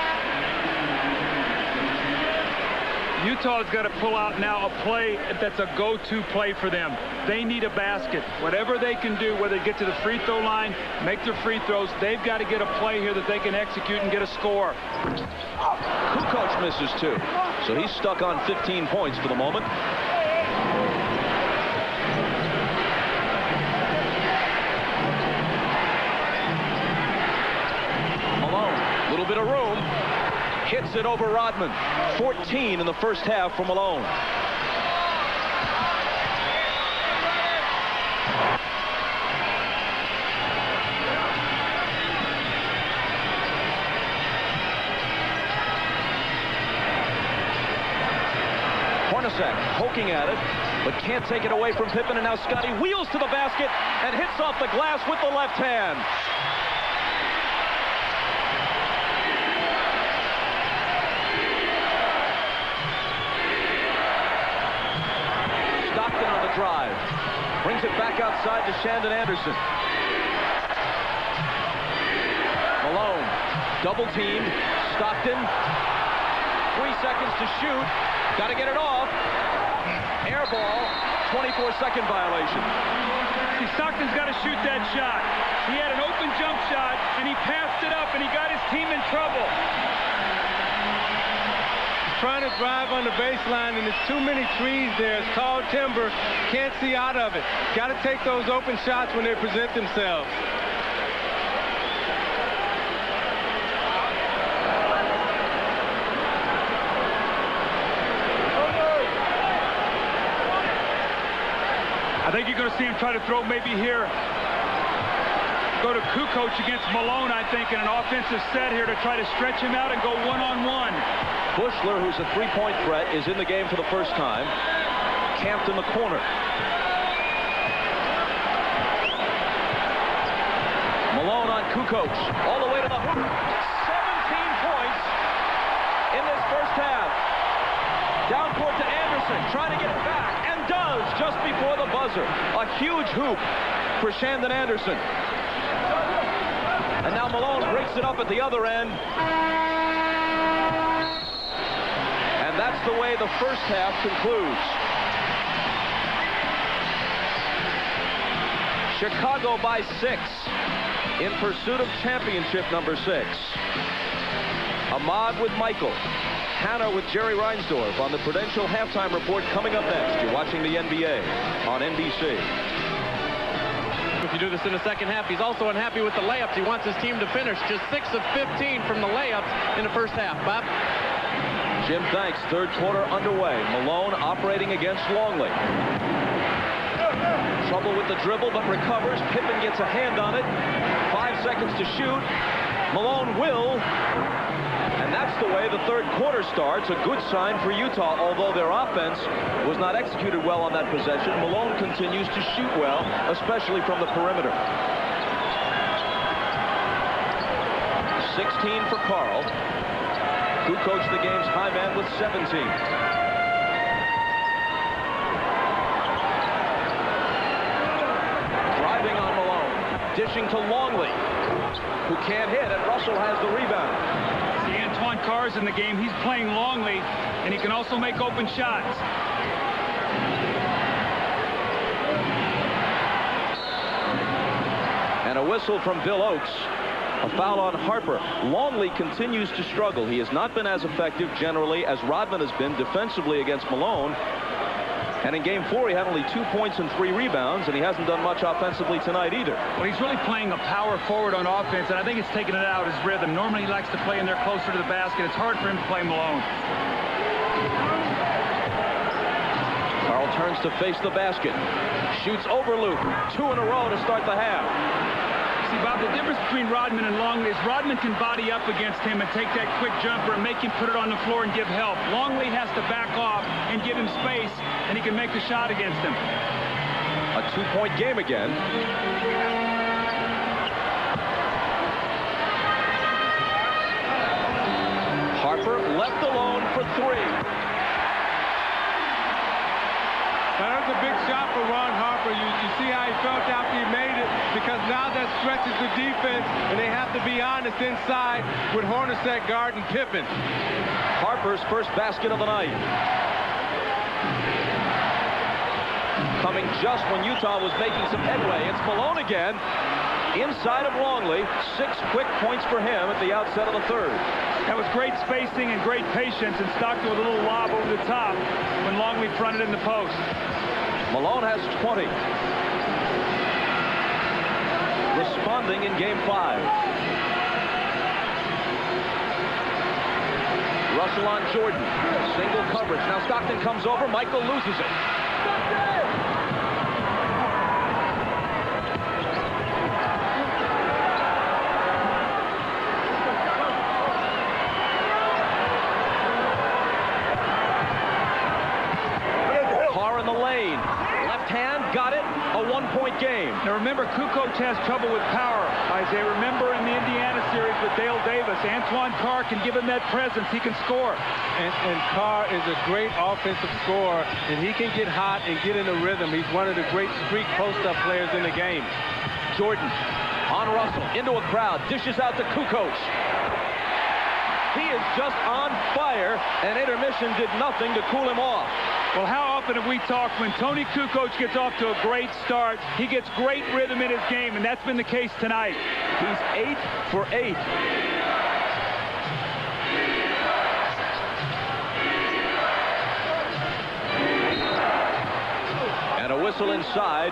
Utah's got to pull out now a play that's a go-to play for them. They need a basket. Whatever they can do, whether they get to the free throw line, make their free throws, they've got to get a play here that they can execute and get a score. Kukoc misses 2, so he's stuck on 15 points for the moment. Malone, a little bit of room. Hits it over Rodman. 14 in the first half for Malone. Hornacek poking at it, but can't take it away from Pippen, and now Scotty wheels to the basket and hits off the glass with the left hand. Drive. Brings it back outside to Shandon Anderson. Malone, double teamed. Stockton, 3 seconds to shoot. Got to get it off. Air ball, 24-second violation. See, Stockton's got to shoot that shot. He had an open jump shot, and he passed it up, and he got his team in trouble. trying to drive on the baseline, and there's too many trees there. It's tall timber. Can't see out of it. Got to take those open shots when they present themselves. I think you're going to see him try to throw maybe here. Go to Kukoc against Malone, I think, in an offensive set here to try to stretch him out and go one-on-one. Bushler, who's a three-point threat, is in the game for the first time. Camped in the corner. Malone on Kukoc, all the way to the hoop. 17 points in this first half. Down court to Anderson, trying to get it back, and does just before the buzzer. A huge hoop for Shandon Anderson. And now Malone breaks it up at the other end. And that's the way the first half concludes. Chicago by 6 in pursuit of championship number 6. Ahmad with Michael. Hannah with Jerry Reinsdorf on the Prudential Halftime Report coming up next. You're watching the NBA on NBC. If you do this in the second half, he's also unhappy with the layups. He wants his team to finish just 6 of 15 from the layups in the first half. Bob? Jim, thanks. Third quarter underway. Malone operating against Longley. Trouble with the dribble, but recovers. Pippen gets a hand on it. 5 seconds to shoot. Malone will. And that's the way the third quarter starts. A good sign for Utah, although their offense was not executed well on that possession. Malone continues to shoot well, especially from the perimeter. 16 for Karl, who coached the game's high man with 17. Driving on Malone, dishing to Longley, who can't hit, and Russell has the rebound. Antoine Carr's in the game. He's playing Longley, and he can also make open shots. And a whistle from Bill Oakes. A foul on Harper. Longley continues to struggle. He has not been as effective generally as Rodman has been defensively against Malone. And in game 4, he had only 2 points and 3 rebounds, and he hasn't done much offensively tonight either. Well, he's really playing a power forward on offense, and I think it's taken it out of his rhythm. Normally, he likes to play in there closer to the basket. It's hard for him to play Malone. Karl turns to face the basket. Shoots over loop. 2 in a row to start the half. See, Bob, the difference between Rodman and Longley is Rodman can body up against him and take that quick jumper and make him put it on the floor and give help. Longley has to back off and give him space, and he can make the shot against him. A 2-point game again. Harper left alone for 3. That was a big shot for Ron Harper. You see how he felt after he made it, because now that stretches the defense, and they have to be honest inside with Hornacek guarding Pippen. Harper's first basket of the night. Coming just when Utah was making some headway. It's Malone again. Inside of Longley. 6 quick points for him at the outset of the third. That was great spacing and great patience, and Stockton with a little lob over the top when Longley fronted in the post. Malone has 20. Responding in game 5. Russell on Jordan. Single coverage. Now Stockton comes over. Michael loses it. Carr in the lane. Left hand, got it. A 1-point game. Now remember, Kukoc has trouble with power. Isaiah, remember in the Indiana series with Dale Davis, Antoine Carr can give him that presence. He can score. And Carr is a great offensive scorer, and he can get hot and get in a rhythm. He's one of the great streak post-up players in the game. Jordan on Russell, into a crowd, dishes out to Kukoc. He is just on fire, and intermission did nothing to cool him off. Well, how often have we talked when Tony Kukoc gets off to a great start, he gets great rhythm in his game, and that's been the case tonight. He's 8 for 8. whistle inside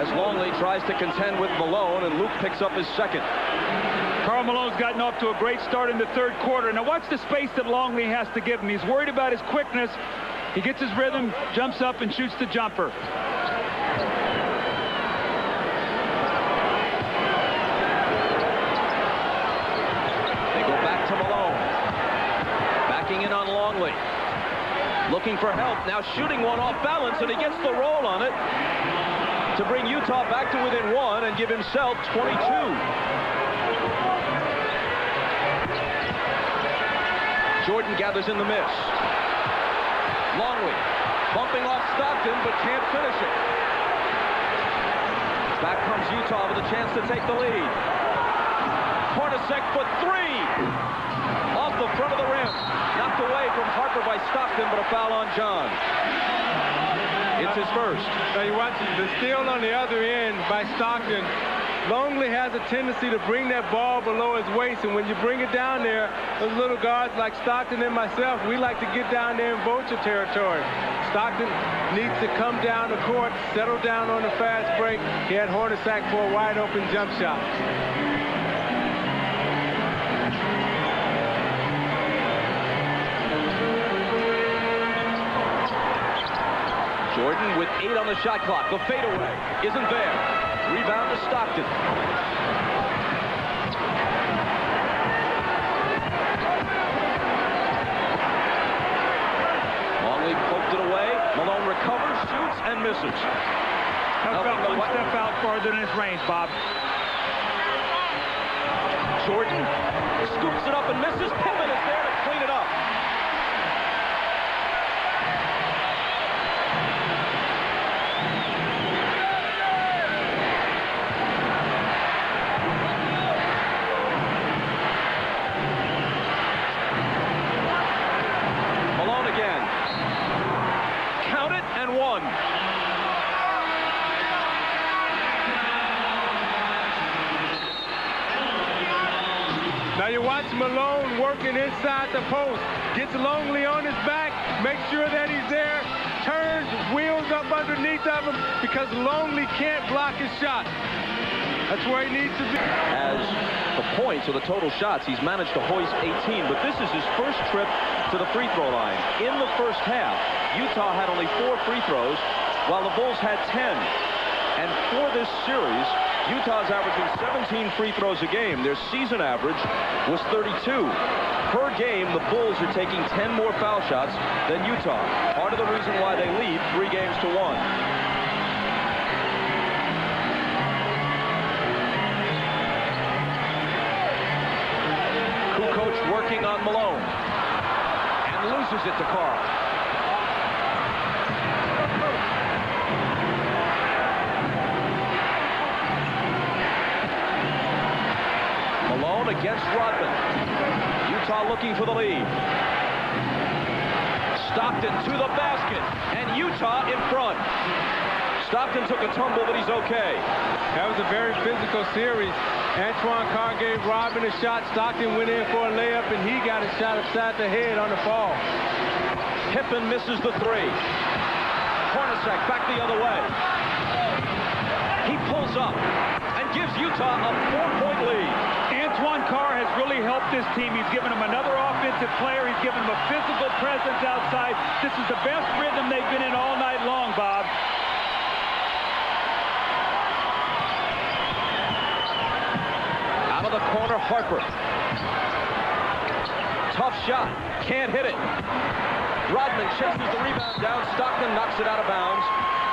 as Longley tries to contend with Malone, and Luke picks up his second. Karl Malone's gotten off to a great start in the third quarter. Now watch the space that Longley has to give him. He's worried about his quickness. He gets his rhythm, jumps up, and shoots the jumper. They go back to Malone. Backing in on Longley. Looking for help. Now shooting one off balance, and he gets the roll on it to bring Utah back to within one and give himself 22. Jordan gathers in the miss. Longley bumping off Stockton, but can't finish it. Back comes Utah with a chance to take the lead. Hornacek for three. Off the front of the rim. Knocked away from Harper by Stockton, but a foul on John. It's his first. Now you watch the steal on the other end by Stockton. Longley has a tendency to bring that ball below his waist, and when you bring it down there, those little guards like Stockton and myself, we like to get down there and vulture territory. Stockton needs to come down the court, settle down on the fast break. He had Hornacek for a wide open jump shot. Jordan with 8 on the shot clock. The fadeaway isn't there. Rebound to Stockton. Longley poked it away. Malone recovers, shoots, and misses. That's about one step out farther than his range, Bob. Jordan scoops it up and misses. Pippen is there to clean it up. Now you watch Malone working inside the post. Gets Longley on his back, makes sure that he's there, turns, wheels up underneath of him because Longley can't block his shot. That's where he needs to be. As the points or the total shots, he's managed to hoist 18, but this is his first trip to the free throw line. In the first half, Utah had only 4 free throws, while the Bulls had 10. And for this series, Utah's averaging 17 free throws a game. Their season average was 32. Per game, the Bulls are taking 10 more foul shots than Utah. Part of the reason why they lead 3 games to 1. Kukoc working on Malone. And loses it to Karl. Malone against Rodman. Utah looking for the lead. Stockton to the basket, and Utah in front. Stockton took a tumble, but he's okay. That was a very physical series. Antoine Carr gave Rodman a shot. Stockton went in for a layup, and he got a shot upside the head on the fall. Pippen misses the 3. Hornacek back the other way. He pulls up and gives Utah a 4-point lead. Antoine Carr has really helped this team. He's given them another offensive player. He's given them a physical presence outside. This is the best rhythm they've been in all night long, Bob. Out of the corner, Harper. Tough shot. Can't hit it. Rodman chases the rebound down. Stockton knocks it out of bounds.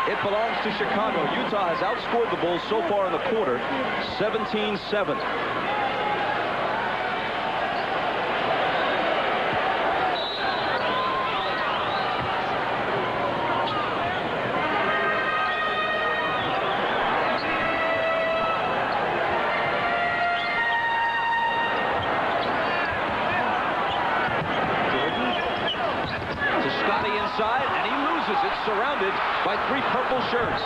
It belongs to Chicago. Utah has outscored the Bulls so far in the quarter, 17-7. Surrounded by 3 purple shirts.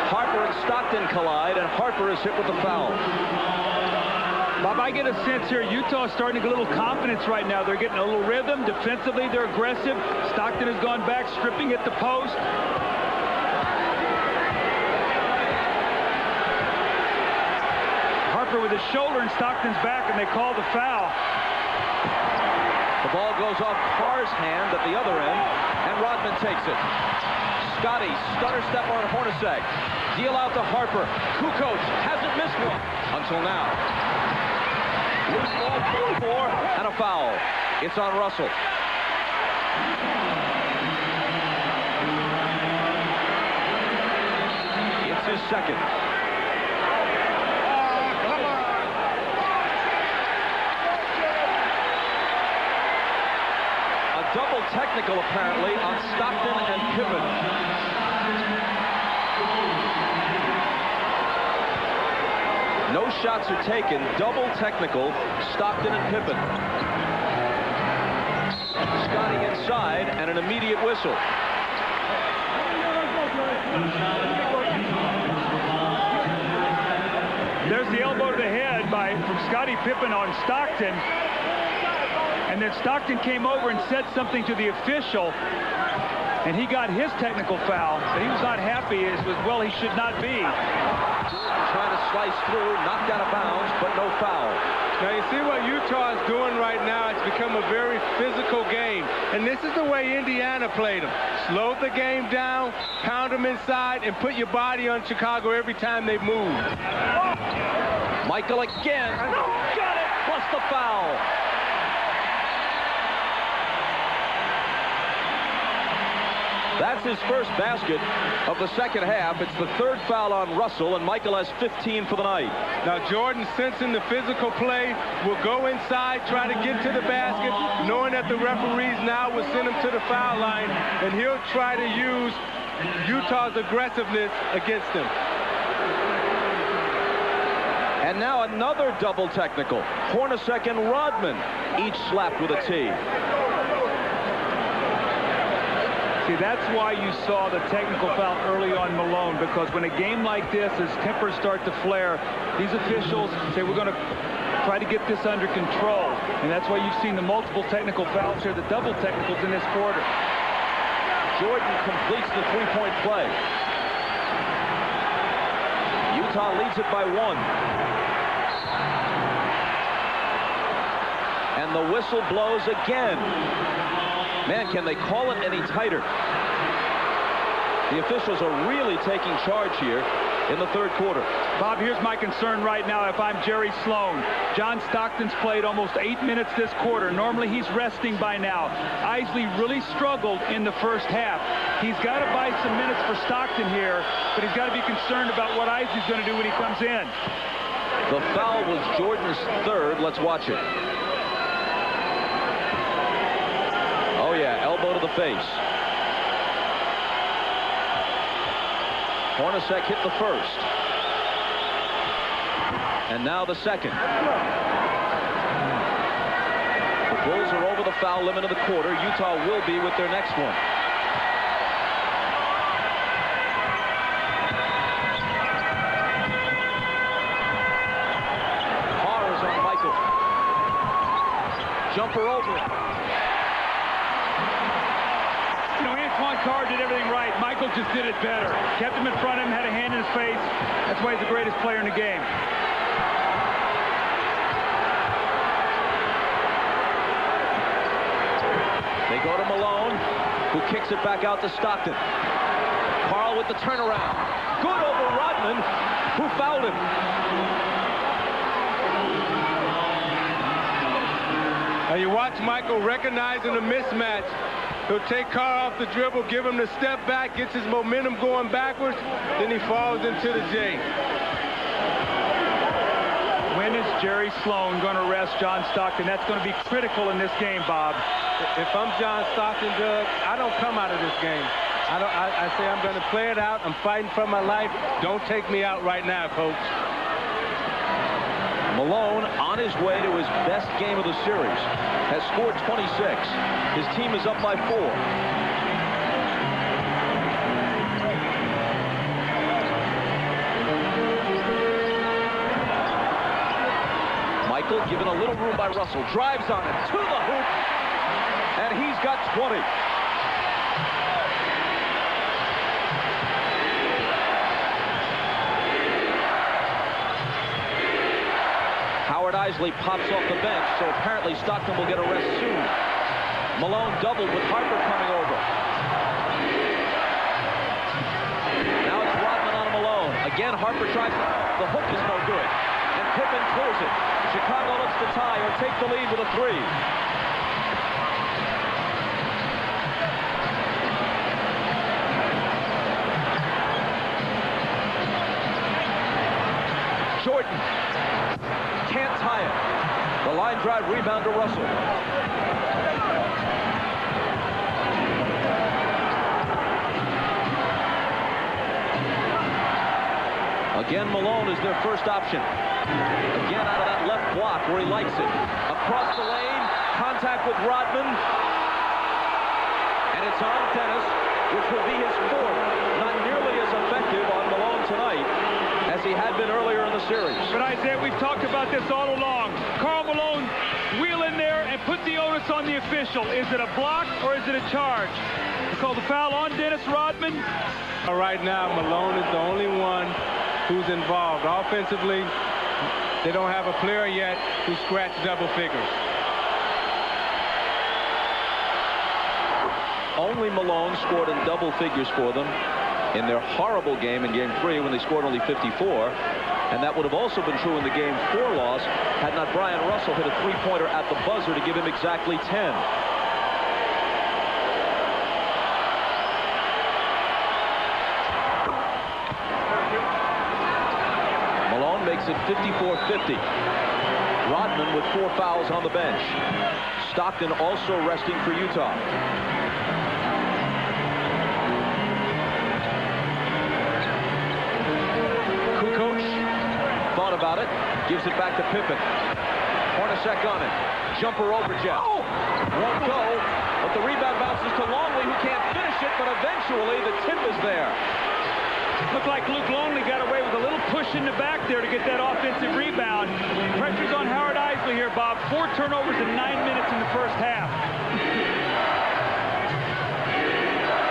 Harper and Stockton collide, and Harper is hit with the foul. Bob, I get a sense here Utah is starting to get a little confidence right now. They're getting a little rhythm. Defensively, they're aggressive. Stockton has gone back, stripping at the post. Harper with his shoulder in Stockton's back, and they call the foul. The ball goes off Carr's hand at the other end, and Rodman takes it. Scotty, stutter step on Hornacek. Deal out to Harper. Kukoc hasn't missed one until now. Loose ball, 4-4, and a foul. It's on Russell. It's his second. Double technical, apparently, on Stockton and Pippen. No shots are taken. Double technical, Stockton and Pippen. Scotty inside, and an immediate whistle. There's the elbow to the head from Scottie Pippen on Stockton. And then Stockton came over and said something to the official, and he got his technical foul, but he was not happy, as well he should not be. Trying to slice through, knocked out of bounds, but no foul. Now you see what Utah is doing right now. It's become a very physical game, and this is the way Indiana played them. Slowed the game down, pound them inside, and put your body on Chicago every time they move. Michael again. Got it, plus the foul. That's his first basket of the second half. It's the third foul on Russell, and Michael has 15 for the night. Now Jordan, sensing the physical play, will go inside, try to get to the basket, knowing that the referees now will send him to the foul line, and he'll try to use Utah's aggressiveness against him. And now another double technical. Hornacek and Rodman each slapped with a T. See, that's why you saw the technical foul early on Malone, because when a game like this, as tempers start to flare, these officials say, we're going to try to get this under control. And that's why you've seen the multiple technical fouls here, the double technicals in this quarter. Jordan completes the three-point play. Utah leads it by 1. And the whistle blows again. Man, can they call it any tighter? The officials are really taking charge here in the third quarter. Bob, here's my concern right now if I'm Jerry Sloan. John Stockton's played almost 8 minutes this quarter. Normally he's resting by now. Isley really struggled in the first half. He's got to buy some minutes for Stockton here, but he's got to be concerned about what Isley's going to do when he comes in. The foul was Jordan's third. Let's watch it. Oh, yeah, elbow to the face. Hornacek hit the first. And now the second. The Bulls are over the foul limit of the quarter. Utah will be with their next one. Carr is on Michael. Jumper over it. Carr did everything right. Michael just did it better. Kept him in front of him, had a hand in his face. That's why he's the greatest player in the game. They go to Malone, who kicks it back out to Stockton. Karl with the turnaround. Good over Rodman, who fouled him. Now you watch Michael recognizing the mismatch. He'll take Karl off the dribble, give him the step back, gets his momentum going backwards, then he falls into the J. When is Jerry Sloan going to rest John Stockton? That's going to be critical in this game, Bob. If I'm John Stockton, Doug, I don't come out of this game. I say I'm going to play it out. I'm fighting for my life. Don't take me out right now, coach. Malone, on his way to his best game of the series, has scored 26. His team is up by 4. Michael given a little room by Russell. Drives on it to the hoop. And he's got 20. Howard Isley pops off the bench, so apparently Stockton will get a rest soon. Malone doubled with Harper coming over. Now it's Rodman on Malone. Again, Harper tries the hook is no good. And Pippen clears it. Chicago looks to tie or take the lead with a three. Jordan can't tie it. The line drive rebound to Russell. Again, Malone is their first option. Again, out of that left block where he likes it. Across the lane, contact with Rodman. And it's on Dennis, which will be his fourth. Not nearly as effective on Malone tonight as he had been earlier in the series. But Isaiah, we've talked about this all along. Karl Malone, wheel in there and put the onus on the official. Is it a block or is it a charge? We call the foul on Dennis Rodman. Right now, Malone is the only one who's involved. Offensively, they don't have a player yet who scratched double figures. Only Malone scored in double figures for them in their horrible game in Game 3 when they scored only 54. And that would have also been true in the Game 4 loss had not Brian Russell hit a three-pointer at the buzzer to give him exactly 10. Malone makes it 54-50. Rodman with 4 fouls on the bench. Stockton also resting for Utah. About it, gives it back to Pippen. Hornacek on it. Jumper over Jeff. Won't go, but the rebound bounces to Longley, who can't finish it, but eventually the tip is there. Looked like Luke Longley got away with a little push in the back there to get that offensive rebound. Pressure's on Howard Isley here, Bob. 4 turnovers in 9 minutes in the first half.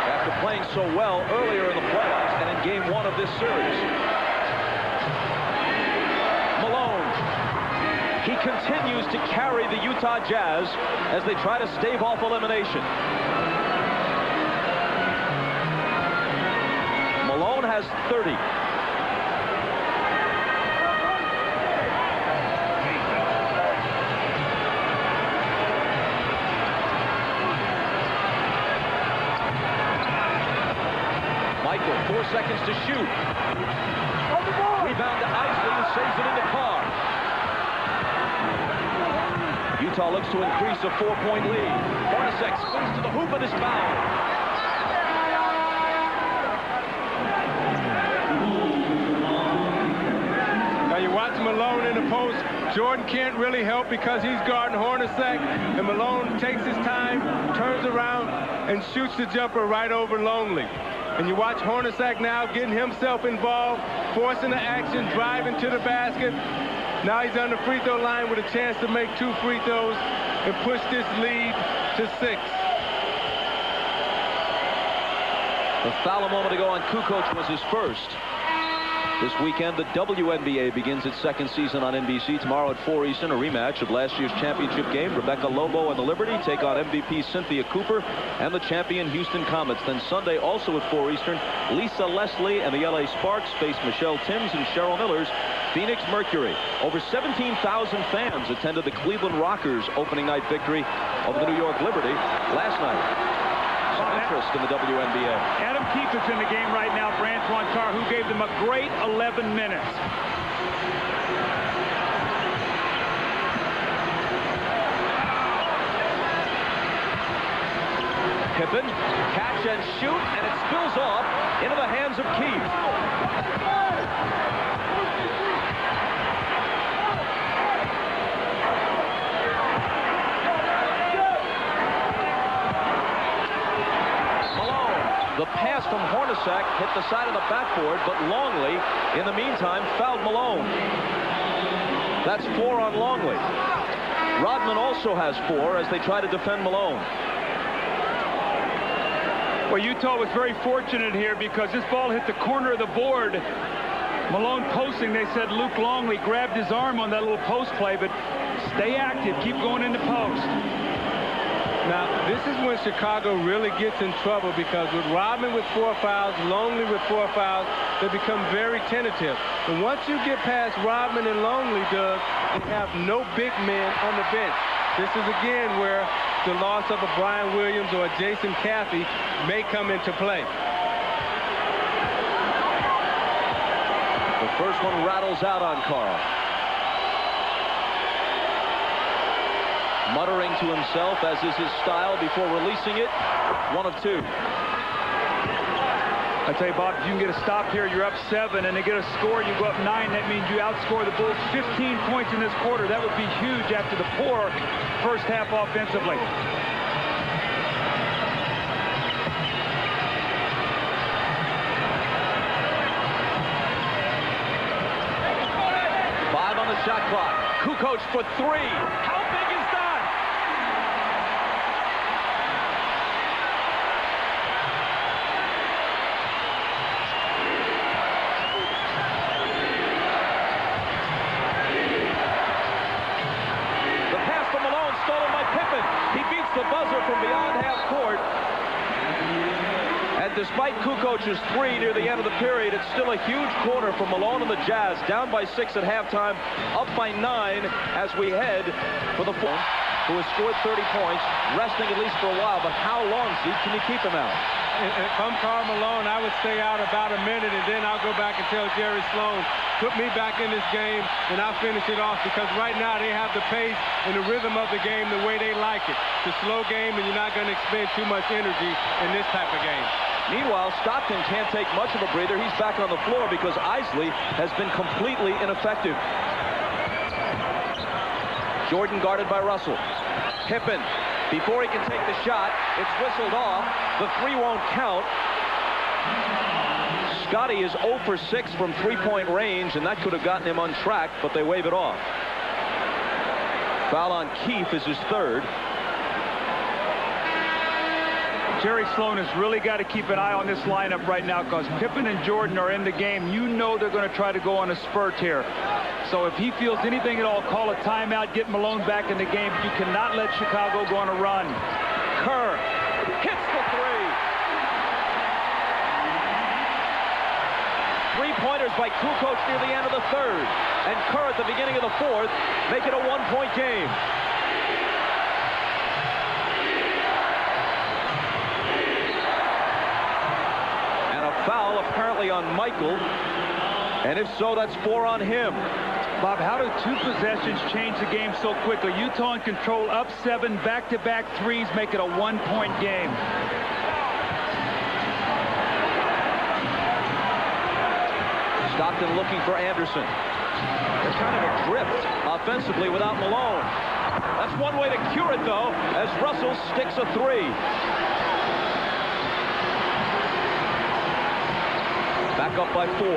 After playing so well earlier in the playoffs and in Game 1 of this series. Malone. He continues to carry the Utah Jazz as they try to stave off elimination. Malone has 30. Michael, 4 seconds to shoot. Rebound to Isley, who saves it into Carr. Utah looks to increase a 4-point lead. Hornacek spins to the hoop and is fouled. Now you watch Malone in the post. Jordan can't really help because he's guarding Hornacek, and Malone takes his time, turns around, and shoots the jumper right over Longley. And you watch Hornacek now getting himself involved, forcing the action, driving to the basket. Now he's on the free throw line with a chance to make 2 free throws and push this lead to 6. The foul a moment ago on Kukoc was his first. This weekend, the WNBA begins its second season on NBC. Tomorrow at 4 Eastern, a rematch of last year's championship game. Rebecca Lobo and the Liberty take on MVP Cynthia Cooper and the champion Houston Comets. Then Sunday, also at 4 Eastern, Lisa Leslie and the LA Sparks face Michelle Timms and Cheryl Miller's Phoenix Mercury. Over 17,000 fans attended the Cleveland Rockers opening night victory over the New York Liberty last night. Some interest in the WNBA. Adam Keefe is in the game right now for Antoine Carr, who gave them a great 11 minutes. Pippen, catch and shoot, and it spills off into the hands of Keefe. The pass from Hornacek hit the side of the backboard, but Longley, in the meantime, fouled Malone. That's 4 on Longley. Rodman also has 4 as they try to defend Malone. Well, Utah was very fortunate here because this ball hit the corner of the board Malone posting, they said Luke Longley grabbed his arm on that little post play, but stay active, keep going into post. Now, this is when Chicago really gets in trouble, because with Rodman with 4 fouls, Longley with 4 fouls, they become very tentative. And once you get past Rodman and Longley, Doug, they have no big men on the bench. This is, again, where the loss of a Brian Williams or a Jason Caffey may come into play. The first one rattles out on Karl. Muttering to himself, as is his style, before releasing it. 1 of 2. I tell you, Bob, if you can get a stop here, you're up 7, and they get a score, you go up 9. That means you outscore the Bulls 15 points in this quarter. That would be huge after the poor first half offensively. Shot clock. Kukoc for 3. How big is that? The pass from Malone, stolen by Pippen. He beats the buzzer from beyond half court. And despite Kukoc's 3 near the end of the period, it's still a huge quarter for Malone and the Jazz, down by 6 at halftime, up by 9 as we head for the fourth, who has scored 30 points, resting at least for a while. But how long, Zeke, can you keep him out? If I'm Karl Malone, I would stay out about a minute, and then I'll go back and tell Jerry Sloan, put me back in this game, and I'll finish it off, because right now they have the pace and the rhythm of the game the way they like it. It's a slow game, and you're not going to expend too much energy in this type of game. Meanwhile, Stockton can't take much of a breather. He's back on the floor because Isley has been completely ineffective. Jordan guarded by Russell. Pippen, before he can take the shot, it's whistled off. The 3 won't count. Scotty is 0 for 6 from three-point range, and that could have gotten him untracked, but they wave it off. Foul on Keefe is his 3rd. Jerry Sloan has really got to keep an eye on this lineup right now, because Pippen and Jordan are in the game. You know they're going to try to go on a spurt here. So if he feels anything at all, call a timeout, get Malone back in the game. You cannot let Chicago go on a run. Kerr hits the 3. 3-pointers by Kukoc near the end of the 3rd. And Kerr at the beginning of the 4th make it a 1-point game. Foul apparently on Michael, and if so, that's 4 on him. Bob, how do 2 possessions change the game so quickly? Utah in control, up 7, back-to-back 3s, make it a 1-point game. Stockton looking for Anderson. They're kind of adrift offensively without Malone. That's one way to cure it, though, as Russell sticks a 3. Back up by 4.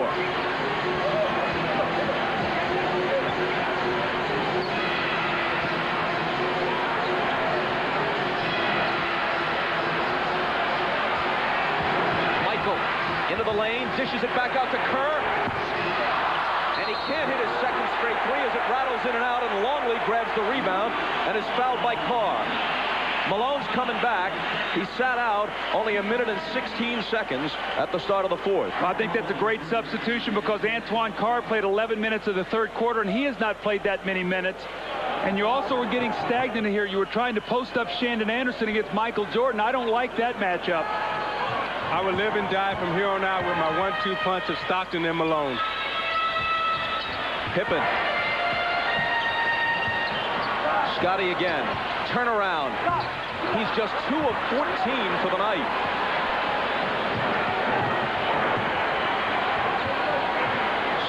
Michael into the lane, dishes it back out to Kerr. And he can't hit his 2nd straight 3 as it rattles in and out, and Longley grabs the rebound and is fouled by Carr. Malone's coming back. He sat out only 1 minute and 16 seconds at the start of the 4th. I think that's a great substitution, because Antoine Carr played 11 minutes of the 3rd quarter, and he has not played that many minutes. And you also were getting stagnant here. You were trying to post up Shandon Anderson against Michael Jordan. I don't like that matchup. I would live and die from here on out with my 1-2 punch of Stockton and Malone. Pippen. Scotty again. Turnaround. He's just 2 of 14 for the night.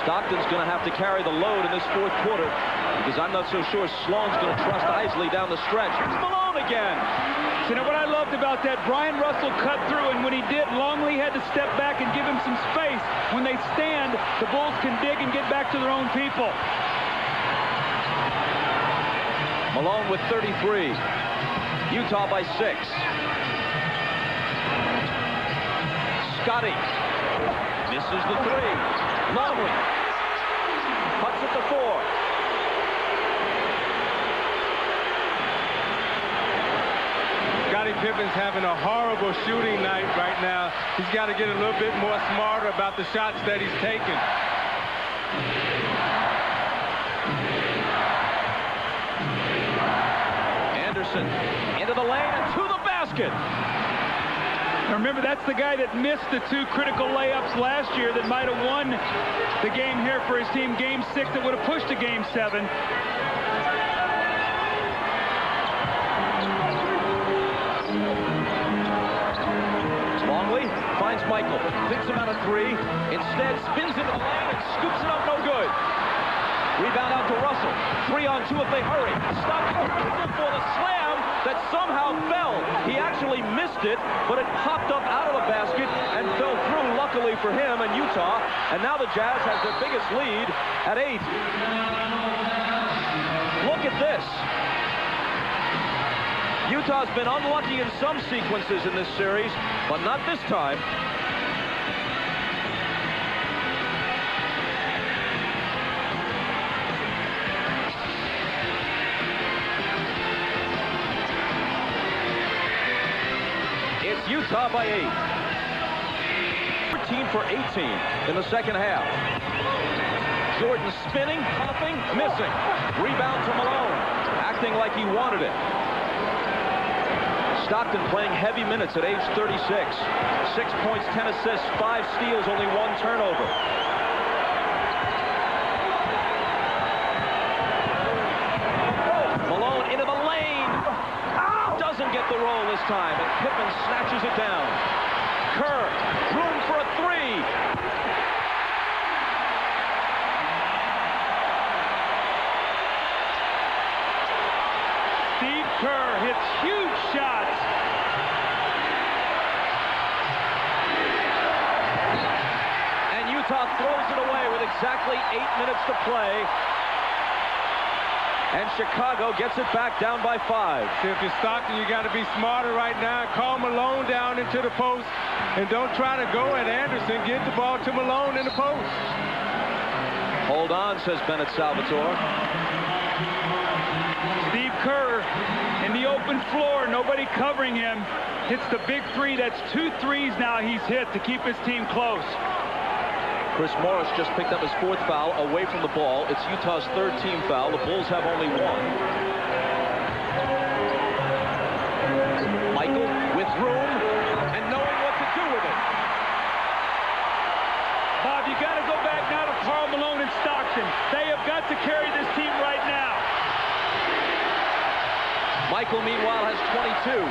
Stockton's going to have to carry the load in this 4th quarter, because I'm not so sure Sloan's going to trust Isley down the stretch. It's Malone again. You know what I loved about that? Brian Russell cut through, and when he did, Longley had to step back and give him some space. When they stand, the Bulls can dig and get back to their own people. Malone with 33. Utah by 6. Scotty Misses the three. Longley cuts it to 4. Scottie Pippen's having a horrible shooting night right now. He's got to get a little bit more smarter about the shots that he's taking. Anderson into the lane and to the basket. Now remember, that's the guy that missed the 2 critical layups last year that might have won the game here for his team, Game 6, that would have pushed to Game 7. Longley finds Michael, thinks about a 3, instead spins into the lane and scoops it up, no good. Rebound out to Russell. 3-on-2 if they hurry. Stop for the slam that somehow fell. He actually missed it, but it popped up out of the basket and fell through, luckily for him and Utah. And now the Jazz has their biggest lead at 8. Look at this. Utah's been unlucky in some sequences in this series, but not this time. It's Utah by 8. 14 for 18 in the second half. Jordan spinning, popping, missing. Rebound to Malone, acting like he wanted it. Stockton playing heavy minutes at age 36. 6 points, 10 assists, 5 steals, only 1 turnover. Malone into the lane. Doesn't get the roll this time, and Pippen snatches it down. Kerr, room for a 3. Kerr hits huge shots. And Utah throws it away with exactly 8 minutes to play. And Chicago gets it back down by 5. See, if you're Stockton, you got to be smarter right now. Call Malone down into the post. And don't try to go at Anderson. Get the ball to Malone in the post. Hold on, says Bennett Salvatore. Steve Kerr in the open floor, nobody covering him, hits the big 3. That's 2 threes now he's hit to keep his team close. Chris Morris just picked up his 4th foul away from the ball. It's Utah's 3rd team foul. The Bulls have only 1. Michael with room and knowing what to do with it. Bob, you got to go back now to Karl Malone and Stockton. They have got to carry this team right now. Michael, meanwhile, has 22.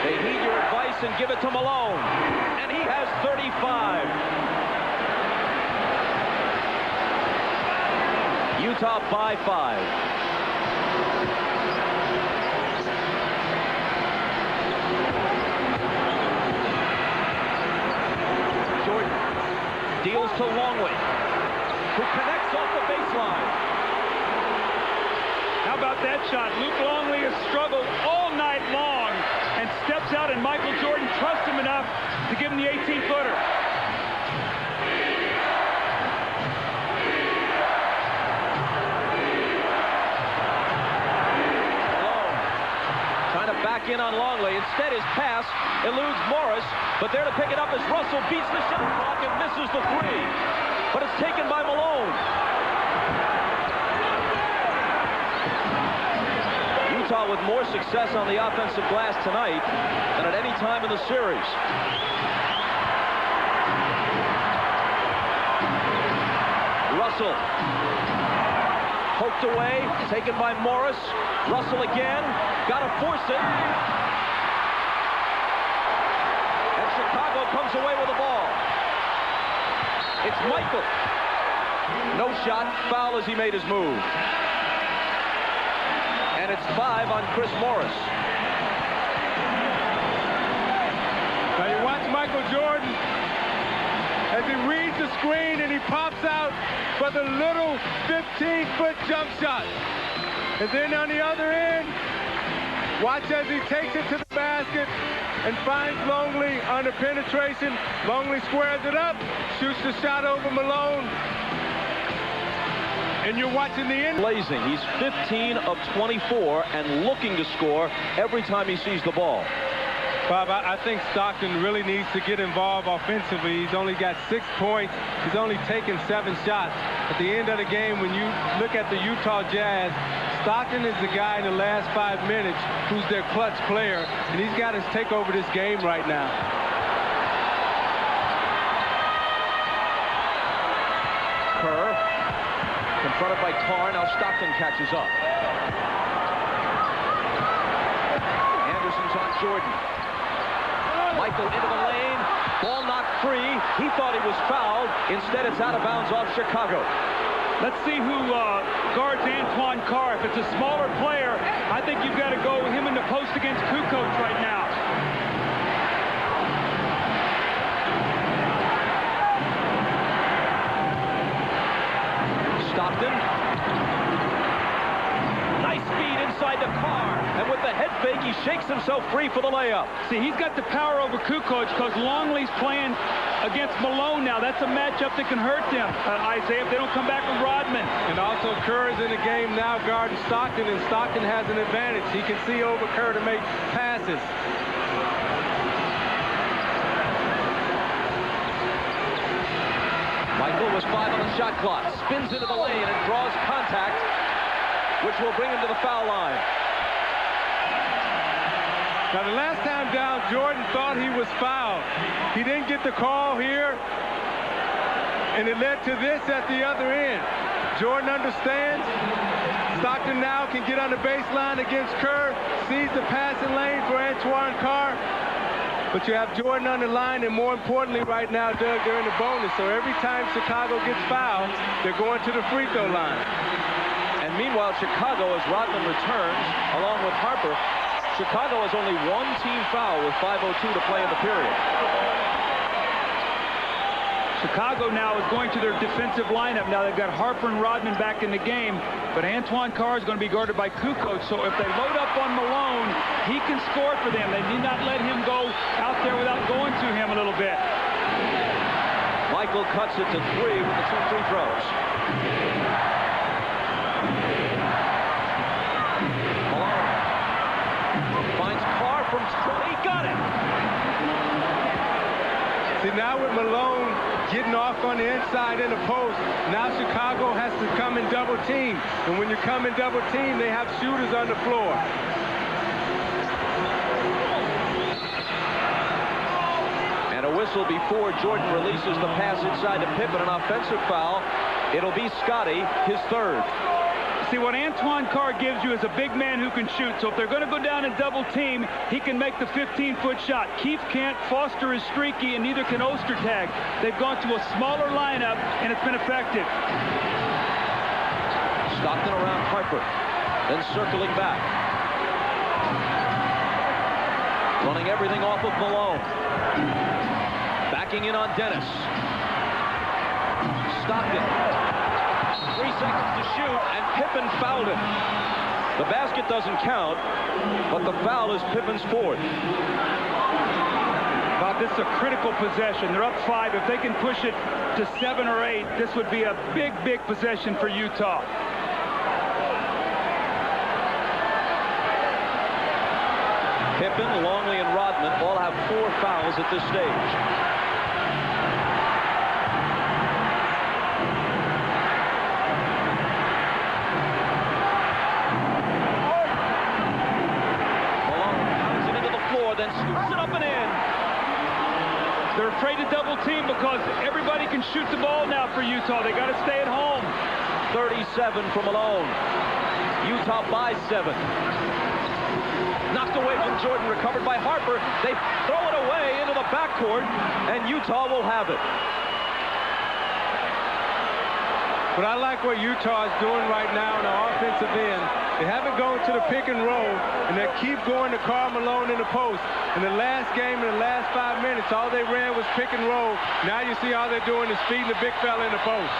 They heed your advice and give it to Malone. And he has 35. Utah by 5. Jordan deals to Longley, who connects off the baseline. How about that shot? Luke Longley has struggled all night long and steps out, and Michael Jordan trusts him enough to give him the 18-footer. Malone trying to back in on Longley. Instead, his pass eludes Morris, but there to pick it up is Russell, beats the shot clock and misses the 3. But it's taken by Malone. Utah with more success on the offensive glass tonight than at any time in the series. Russell poked away, taken by Morris. Russell again, got to force it. And Chicago comes away with the ball. It's Michael. No shot, foul as he made his move. And it's 5 on Chris Morris. Now you watch Michael Jordan as he reads the screen and he pops out for the little 15-foot jump shot. And then on the other end, Watch as he takes it to the basket and finds Longley under penetration. Longley squares it up, shoots the shot over Malone. And you're watching the end. Blazing. He's 15 of 24 and looking to score every time he sees the ball. Bob, I think Stockton really needs to get involved offensively. He's only got 6 points. He's only taken 7 shots. At the end of the game, when you look at the Utah Jazz, Stockton is the guy in the last 5 minutes who's their clutch player, and he's got to take over this game right now. Kerr, confronted by Carr. Now Stockton catches up. Anderson's on Jordan. Michael into the lane. Ball knocked free. He thought he was fouled. Instead, it's out of bounds off Chicago. Let's see who guards Antoine Carr. If it's a smaller player, I think you've got to go with him in the post against Kukoc right now. Stockton. Nice feed inside the Carr. And with the head fake, he shakes himself free for the layup. See, he's got the power over Kukoc because Longley's playing against Malone now. That's a matchup that can hurt them, Isaiah, if they don't come back with Rodman. And also Kerr is in the game now guarding Stockton, and Stockton has an advantage. He can see over Kerr to make passes. Michael was 5 on the shot clock. Spins into the lane and draws contact, which will bring him to the foul line. Now, the last time down, Jordan thought he was fouled. He didn't get the call here, and it led to this at the other end. Jordan understands. Stockton now can get on the baseline against Kerr, sees the passing lane for Antoine Carr. But you have Jordan on the line, and more importantly right now, Doug, they're in the bonus. So every time Chicago gets fouled, they're going to the free throw line. And meanwhile, Chicago, as Rodman returns, along with Harper, Chicago has only 1 team foul with 5:02 to play in the period. Chicago now is going to their defensive lineup. Now they've got Harper and Rodman back in the game, but Antoine Carr is going to be guarded by Kukoc. So if they load up on Malone, he can score for them. They need not let him go out there without going to him a little bit. Michael cuts it to 3 with the 2 free throws. Finds Carr from 20. Got it. See, now with Malone getting off on the inside in the post, now Chicago has to come in double team. And when you come in double team, they have shooters on the floor. And a whistle before Jordan releases the pass inside to Pippen, an offensive foul. It'll be Scotty, his 3rd. See, what Antoine Carr gives you is a big man who can shoot. So if they're going to go down and double team, he can make the 15-foot shot. Keith can't. Foster is streaky, and neither can Ostertag. They've gone to a smaller lineup, and it's been effective. Stockton around Harper, then circling back. Running everything off of Malone. Backing in on Dennis. Stockton. 3 seconds to shoot, and Pippen fouled him. The basket doesn't count, but the foul is Pippen's 4th. Bob, this is a critical possession. They're up 5. If they can push it to 7 or 8, this would be a big, big possession for Utah. Pippen, Longley, and Rodman all have 4 fouls at this stage. Then scoops it up and in. They're afraid to double team because everybody can shoot the ball now for Utah. They got to stay at home. 37 for Malone. Utah by 7. Knocked away from Jordan, recovered by Harper. They throw it away into the backcourt, and Utah will have it. But I like what Utah is doing right now on the offensive end. They haven't gone to the pick and roll, and they keep going to Karl Malone in the post. In the last game, in the last 5 minutes, all they ran was pick and roll. Now you see all they're doing is feeding the big fella in the post.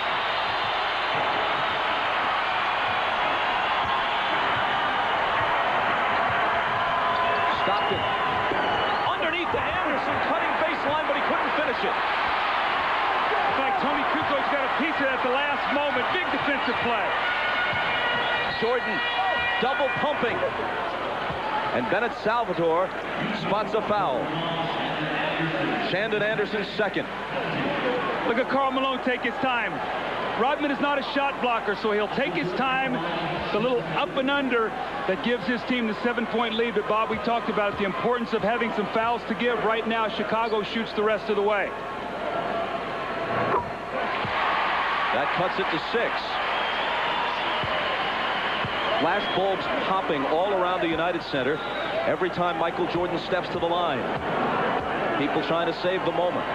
it. It's like Tony Kukoc got a piece of it at the last moment. Big defensive play. Jordan double pumping. And Bennett Salvatore spots a foul. Shandon Anderson's second. Look at Karl Malone take his time. Rodman is not a shot blocker, so he'll take his time. The little up and under that gives his team the 7-point lead. But, Bob, we talked about the importance of having some fouls to give. Right now, Chicago shoots the rest of the way. That cuts it to 6. Flash bulbs popping all around the United Center every time Michael Jordan steps to the line. People trying to save the moment.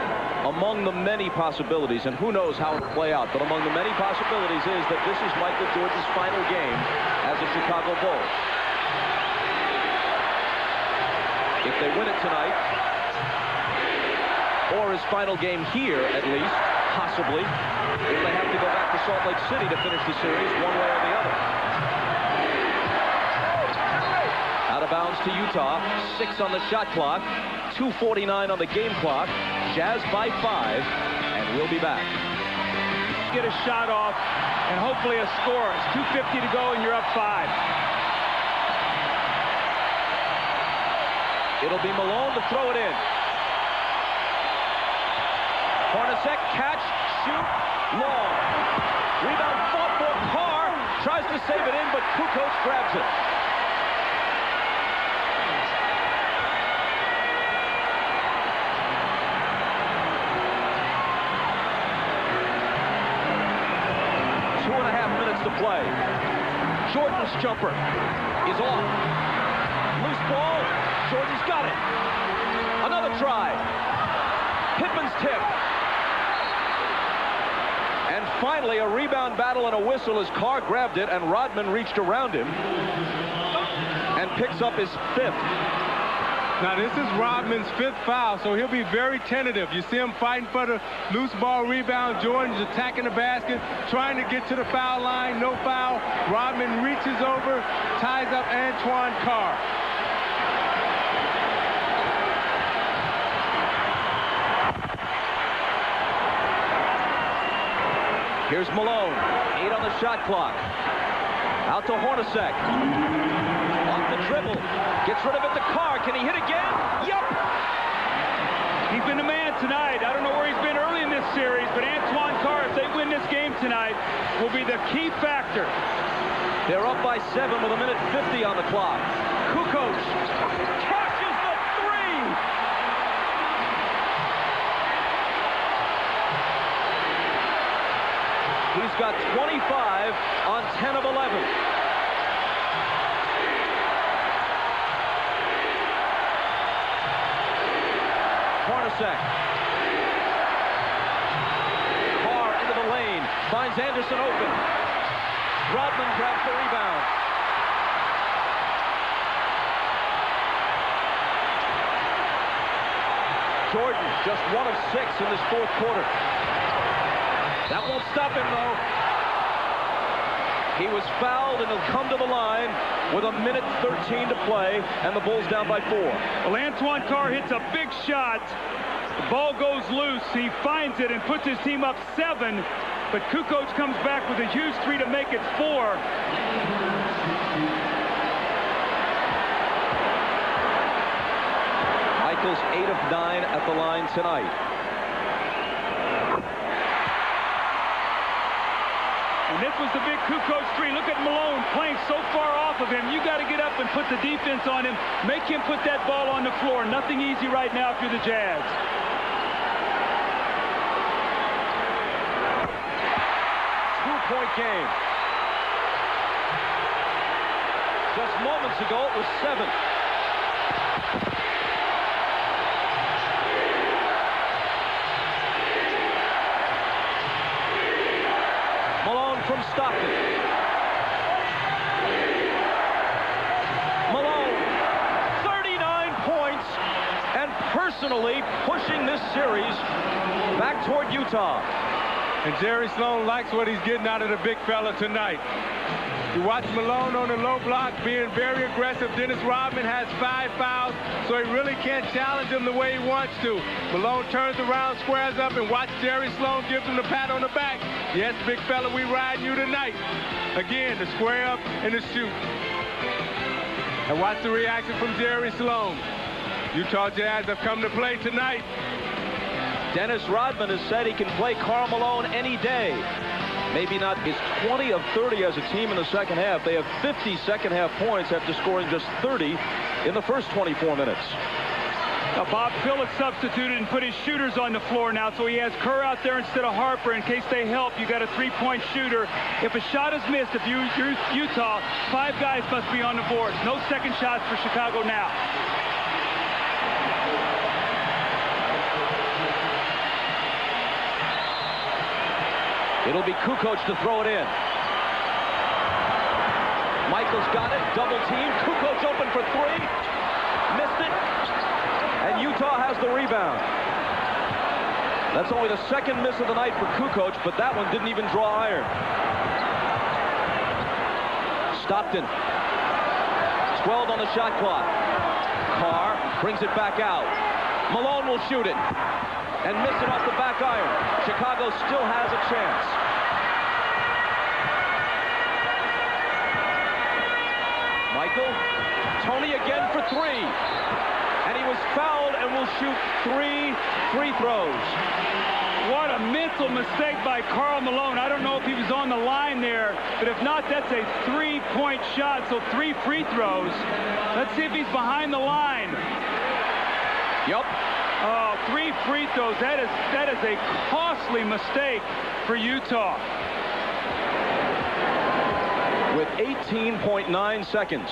Among the many possibilities, and who knows how it'll play out, but among the many possibilities is that this is Michael Jordan's final game as a Chicago Bull. If they win it tonight, or his final game here at least, possibly, if they have to go back to Salt Lake City to finish the series one way or the other. Out of bounds to Utah, 6 on the shot clock, 2:49 on the game clock. Jazz by 5, and we'll be back. Get a shot off, and hopefully a score. It's 2:50 to go, and you're up 5. It'll be Malone to throw it in. Hornacek, catch, shoot, long. Rebound fought for. Carr tries to save it in, but Kukoc grabs it. To play. Jordan's jumper is off. Loose ball. Jordan's got it. Another try. Pippen's tip. And finally, a rebound battle and a whistle as Carr grabbed it and Rodman reached around him and picks up his 5th. Now, this is Rodman's 5th foul, so he'll be very tentative. You see him fighting for the loose ball rebound. Jordan's attacking the basket, trying to get to the foul line. No foul. Rodman reaches over, ties up Antoine Carr. Here's Malone. 8 on the shot clock. Out to Hornacek. Off the dribble. Gets rid of it to Carr. Can he hit again? Yup. He's been the man tonight. I don't know where he's been early in this series, but Antoine Carr, if they win this game tonight, will be the key factor. They're up by 7 with 1:50 on the clock. Kukoc catches the 3. He's got 25 on 10 of 11. Hornacek. Carr into the lane. Finds Anderson open. Rodman grabs the rebound. Jordan just 1 of 6 in this 4th quarter. That won't stop him, though. He was fouled, and he'll come to the line with 1:13 to play, and the Bulls down by 4. Well, Antoine Carr hits a big shot. The ball goes loose. He finds it and puts his team up 7, but Kukoc comes back with a huge 3 to make it 4. Michael's 8 of 9 at the line tonight. And this was the big Kukoc 3. Look at Malone playing so far off of him. You got to get up and put the defense on him. Make him put that ball on the floor. Nothing easy right now if you're the Jazz. Two-point game. Just moments ago, it was 7. From Stockton. Malone, 39 points, and personally pushing this series back toward Utah. And Jerry Sloan likes what he's getting out of the big fella tonight. You watch Malone on the low block being very aggressive. Dennis Rodman has 5 fouls, so he really can't challenge him the way he wants to. Malone turns around, squares up, and watch Jerry Sloan gives him the pat on the back. Yes, big fella, we ride you tonight. Again, the square up and the shoot. And watch the reaction from Jerry Sloan. Utah Jazz have come to play tonight. Dennis Rodman has said he can play Karl Malone any day. Maybe not. It's 20 of 30 as a team in the second half. They have 50 second half points after scoring just 30 in the first 24 minutes. Now Bob Phillips substituted and put his shooters on the floor now, so he has Kerr out there instead of Harper in case they help. You got a three-point shooter. If a shot is missed, if you're Utah, 5 guys must be on the board. No second shots for Chicago now. It'll be Kukoc to throw it in. Michael's got it. Double team. Kukoc open for 3. Missed it. And Utah has the rebound. That's only the second miss of the night for Kukoc, but that one didn't even draw iron. Stockton. 12 on the shot clock. Carr brings it back out. Malone will shoot it and miss it off the back iron. Chicago still has a chance. Michael, Tony again for 3. And he was fouled and will shoot 3 free throws. What a mental mistake by Karl Malone. I don't know if he was on the line there, but if not, that's a 3-point shot, so 3 free throws. Let's see if he's behind the line. Yep. Oh, 3 free throws. That is a costly mistake for Utah. With 18.9 seconds.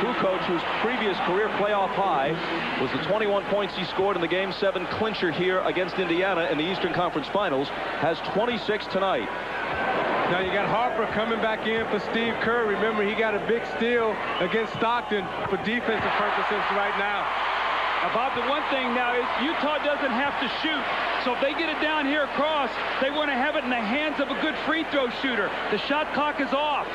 Kukoc, whose previous career playoff high was the 21 points he scored in the Game 7 clincher here against Indiana in the Eastern Conference Finals, has 26 tonight. Now you got Harper coming back in for Steve Kerr. Remember, he got a big steal against Stockton for defensive purposes right now. Bob, the one thing now is Utah doesn't have to shoot. So if they get it down here across, they want to have it in the hands of a good free throw shooter. The shot clock is off.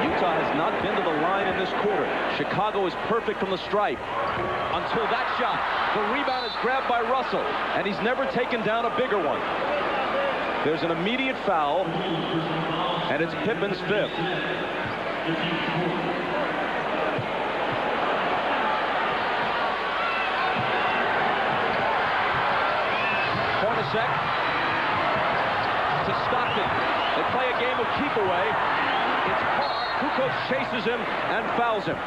Utah has not been to the line in this quarter. Chicago is perfect from the stripe. Until that shot. The rebound is grabbed by Russell, and he's never taken down a bigger one. There's an immediate foul, and it's Pippen's 5th. Hornacek to Stockton. They play a game of keep away. It's Carr. Kukoc chases him and fouls him.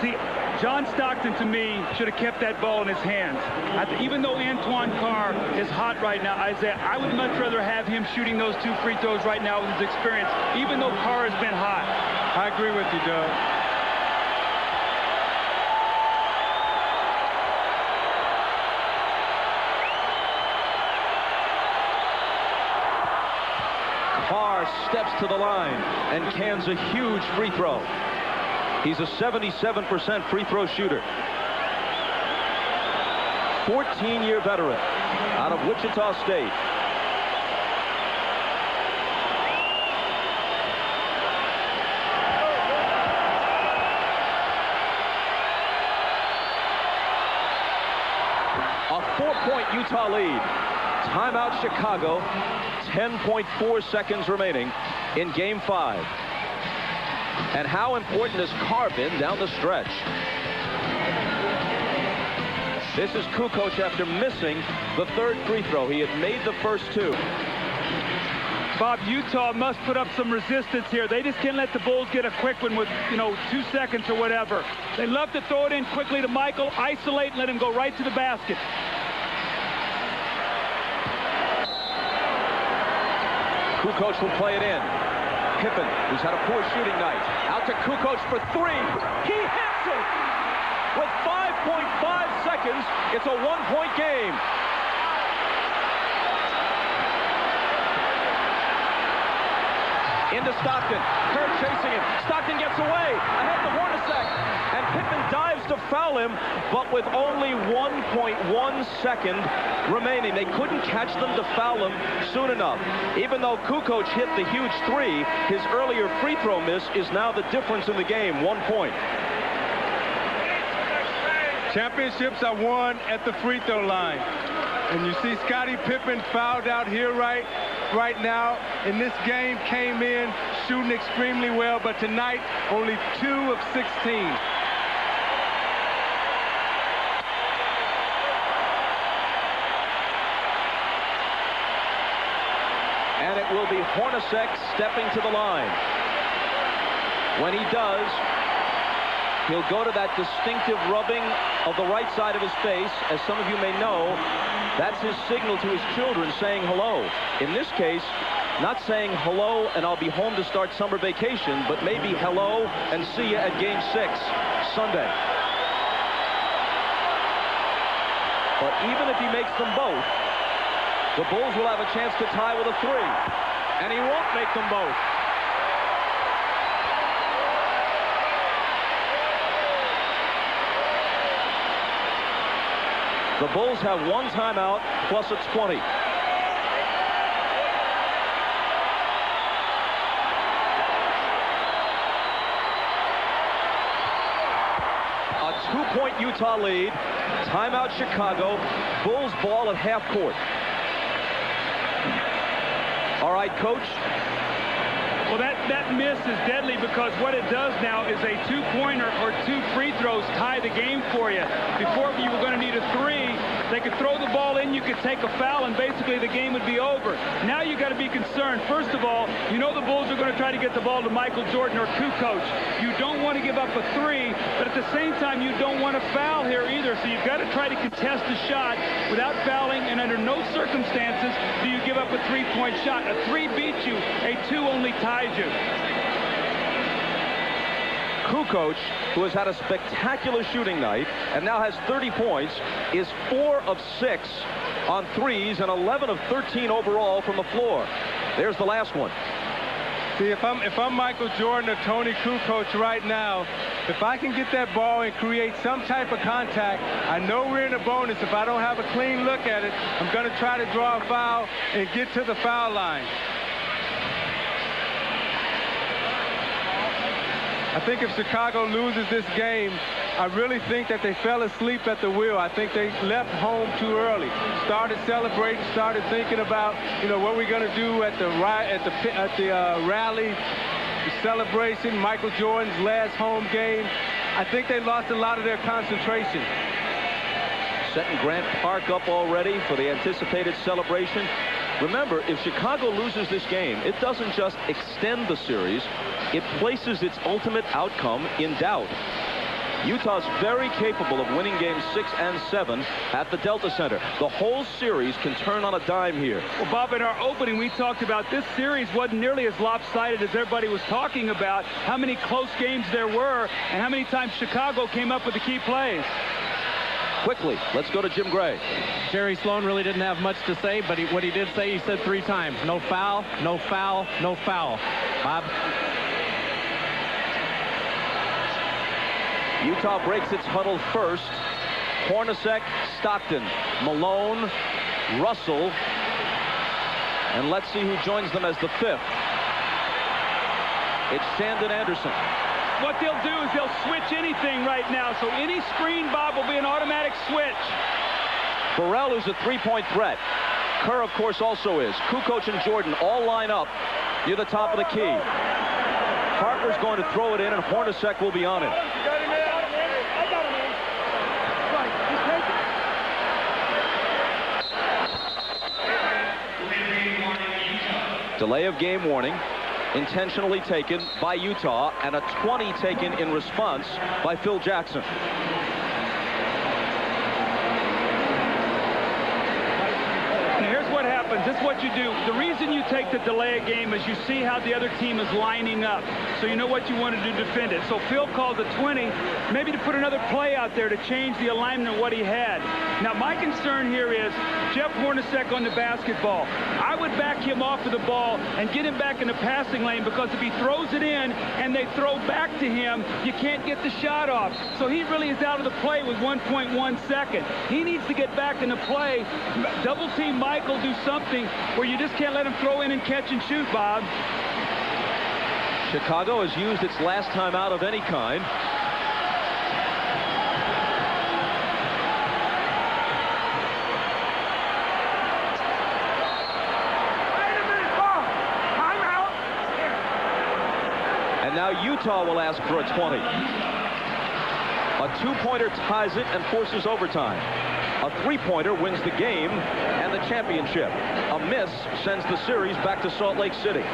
See, John Stockton, to me, should have kept that ball in his hands. Even though Antoine Carr is hot right now, Isaiah, I would much rather have him shooting those 2 free throws right now with his experience, even though Carr has been hot. I agree with you, Doug. Carr steps to the line and cans a huge free throw. He's a 77% free throw shooter. 14-year veteran out of Wichita State. A 4-point Utah lead. Timeout Chicago. 10.4 seconds remaining in Game 5. And how important has Carr been down the stretch? This is Kukoc after missing the 3rd free throw. He had made the first 2. Bob, Utah must put up some resistance here. They just can't let the Bulls get a quick one with, 2 seconds or whatever. They love to throw it in quickly to Michael, isolate, and let him go right to the basket. Kukoc will play it in. Pippen, who's had a poor shooting night, out to Kukoc for 3. He hits it! With 5.5 seconds, it's a 1-point game. into Stockton. Kerr chasing him. Stockton gets away. Ahead to Hornacek. And Pippen dives to foul him, but with only 1.1 second remaining. They couldn't catch them to foul him soon enough. Even though Kukoc hit the huge three, his earlier free throw miss is now the difference in the game, 1 point. Championships are won at the free throw line. And you see Scottie Pippen fouled out here right now. In this game, came in shooting extremely well, but tonight only 2 of 16. And it will be Hornacek stepping to the line. When he does, he'll go to that distinctive rubbing of the right side of his face. As some of you may know, that's his signal to his children saying hello. In this case, not saying hello and I'll be home to start summer vacation, but maybe hello and see you at Game 6 Sunday. But even if he makes them both, the Bulls will have a chance to tie with a 3. And he won't make them both. The Bulls have 1 timeout plus a 20. A 2-point Utah lead. Timeout Chicago. Bulls ball at half court. All right, Coach. Well, that miss is deadly because what it does now is a 2-pointer or 2 free throws tie the game for you. Before you were going to need a 3, they could throw the ball in, you could take a foul, and basically the game would be over. Now you got to be concerned. First of all, you know the Bulls are going to try to get the ball to Michael Jordan or Kukoc. You don't want to give up a 3, but at the same time, you don't want to foul here either. So you've got to try to contest the shot without fouling, and under no circumstances do you give up a 3-point shot. A 3 beats you, a 2 only ties you. Kukoc, who has had a spectacular shooting night and now has 30 points, is 4 of 6 on threes and 11 of 13 overall from the floor. There's the last one. See, if I'm Michael Jordan or Tony Kukoc right now, if I can get that ball and create some type of contact, I know we're in a bonus. If I don't have a clean look at it, I'm going to try to draw a foul and get to the foul line. I think if Chicago loses this game, I really think that they fell asleep at the wheel. I think they left home too early. Started celebrating, started thinking about, what we're going to do at the rally, the celebration, Michael Jordan's last home game. I think they lost a lot of their concentration. Setting Grant Park up already for the anticipated celebration. Remember, if Chicago loses this game, it doesn't just extend the series, it places its ultimate outcome in doubt. Utah's very capable of winning games 6 and 7 at the Delta Center. The whole series can turn on a dime here. Well, Bob, in our opening, we talked about this series wasn't nearly as lopsided as everybody was talking about, how many close games there were, and how many times Chicago came up with the key plays. Quickly, let's go to Jim Gray. Jerry Sloan really didn't have much to say, but what he did say, he said 3 times. No foul, no foul, no foul. Bob? Utah breaks its huddle first. Hornacek, Stockton, Malone, Russell, and let's see who joins them as the 5th. It's Shandon Anderson. What they'll do is they'll switch anything right now, so any screen, Bob, will be an automatic switch. Burrell is a 3-point threat. Kerr, of course, also is. Kukoc and Jordan all line up near the top of the key. Harper's going to throw it in, and Hornacek will be on it. Delay of game warning, intentionally taken by Utah, and a 20 taken in response by Phil Jackson. what happens. This is what you do. The reason you take the delay a game is you see how the other team is lining up. So you know what you want to do to defend it. So Phil called the 20, maybe to put another play out there to change the alignment of what he had. Now, my concern here is Jeff Hornacek on the basketball. I would back him off of the ball and get him back in the passing lane, because if he throws it in and they throw back to him, you can't get the shot off. So he really is out of the play with 1.1 second. He needs to get back in the play. Double team Michael, do something where you just can't let him throw in and catch and shoot, Bob. Chicago has used its last time out of any kind. And now Utah will ask for a 20. A two-pointer ties it and forces overtime. A three-pointer wins the game and the championship. A miss sends the series back to Salt Lake City.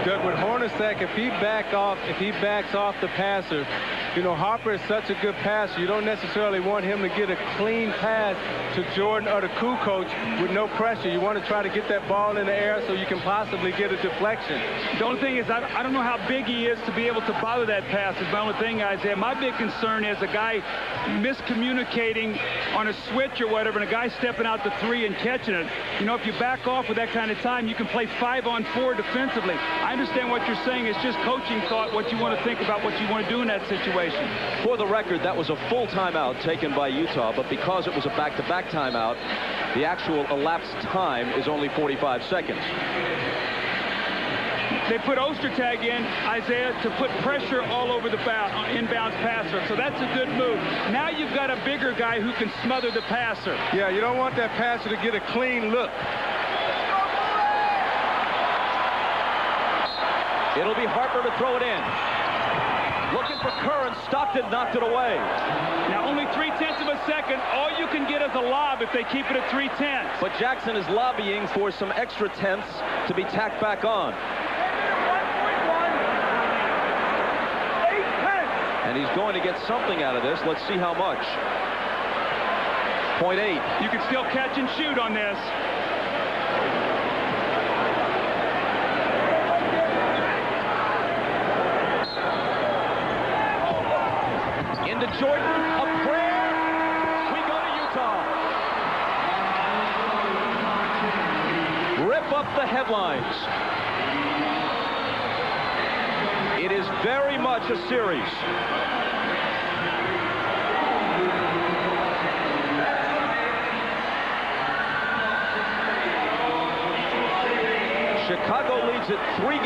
Doug, with Hornacek, if he backs off the passer, you know, Harper is such a good passer. You don't necessarily want him to get a clean pass to Jordan or the Kukoc with no pressure. You want to try to get that ball in the air so you can possibly get a deflection. The only thing is, I don't know how big he is to be able to bother that pass. Is my only thing, Isaiah. My big concern is a guy miscommunicating on a switch or whatever, and a guy stepping out the three and catching it. You know, if you back off with that kind of time, you can play 5-on-4 defensively. I understand what you're saying. It's just coaching thought, what you want to think about, what you want to do in that situation. For the record, that was a full timeout taken by Utah, but because it was a back-to-back timeout, the actual elapsed time is only 45 seconds. They put Ostertag in, Isaiah, to put pressure all over the inbounds passer. So that's a good move. Now you've got a bigger guy who can smother the passer. Yeah, you don't want that passer to get a clean look. It'll be Harper to throw it in. Looking for Curran. Stockton knocked it away. Now only 0.3 of a second. All you can get is a lob if they keep it at 0.3. But Jackson is lobbying for some extra tenths to be tacked back on. And he's going to get something out of this. Let's see how much. 0.8. You can still catch and shoot on this. Into Jordan, a prayer. We go to Utah. Rip up the headlines. It is very much a series. Chicago leads it 3-2.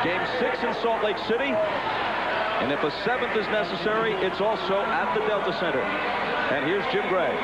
Game 6 in Salt Lake City. And if a 7th is necessary, it's also at the Delta Center. And here's Jim Gray.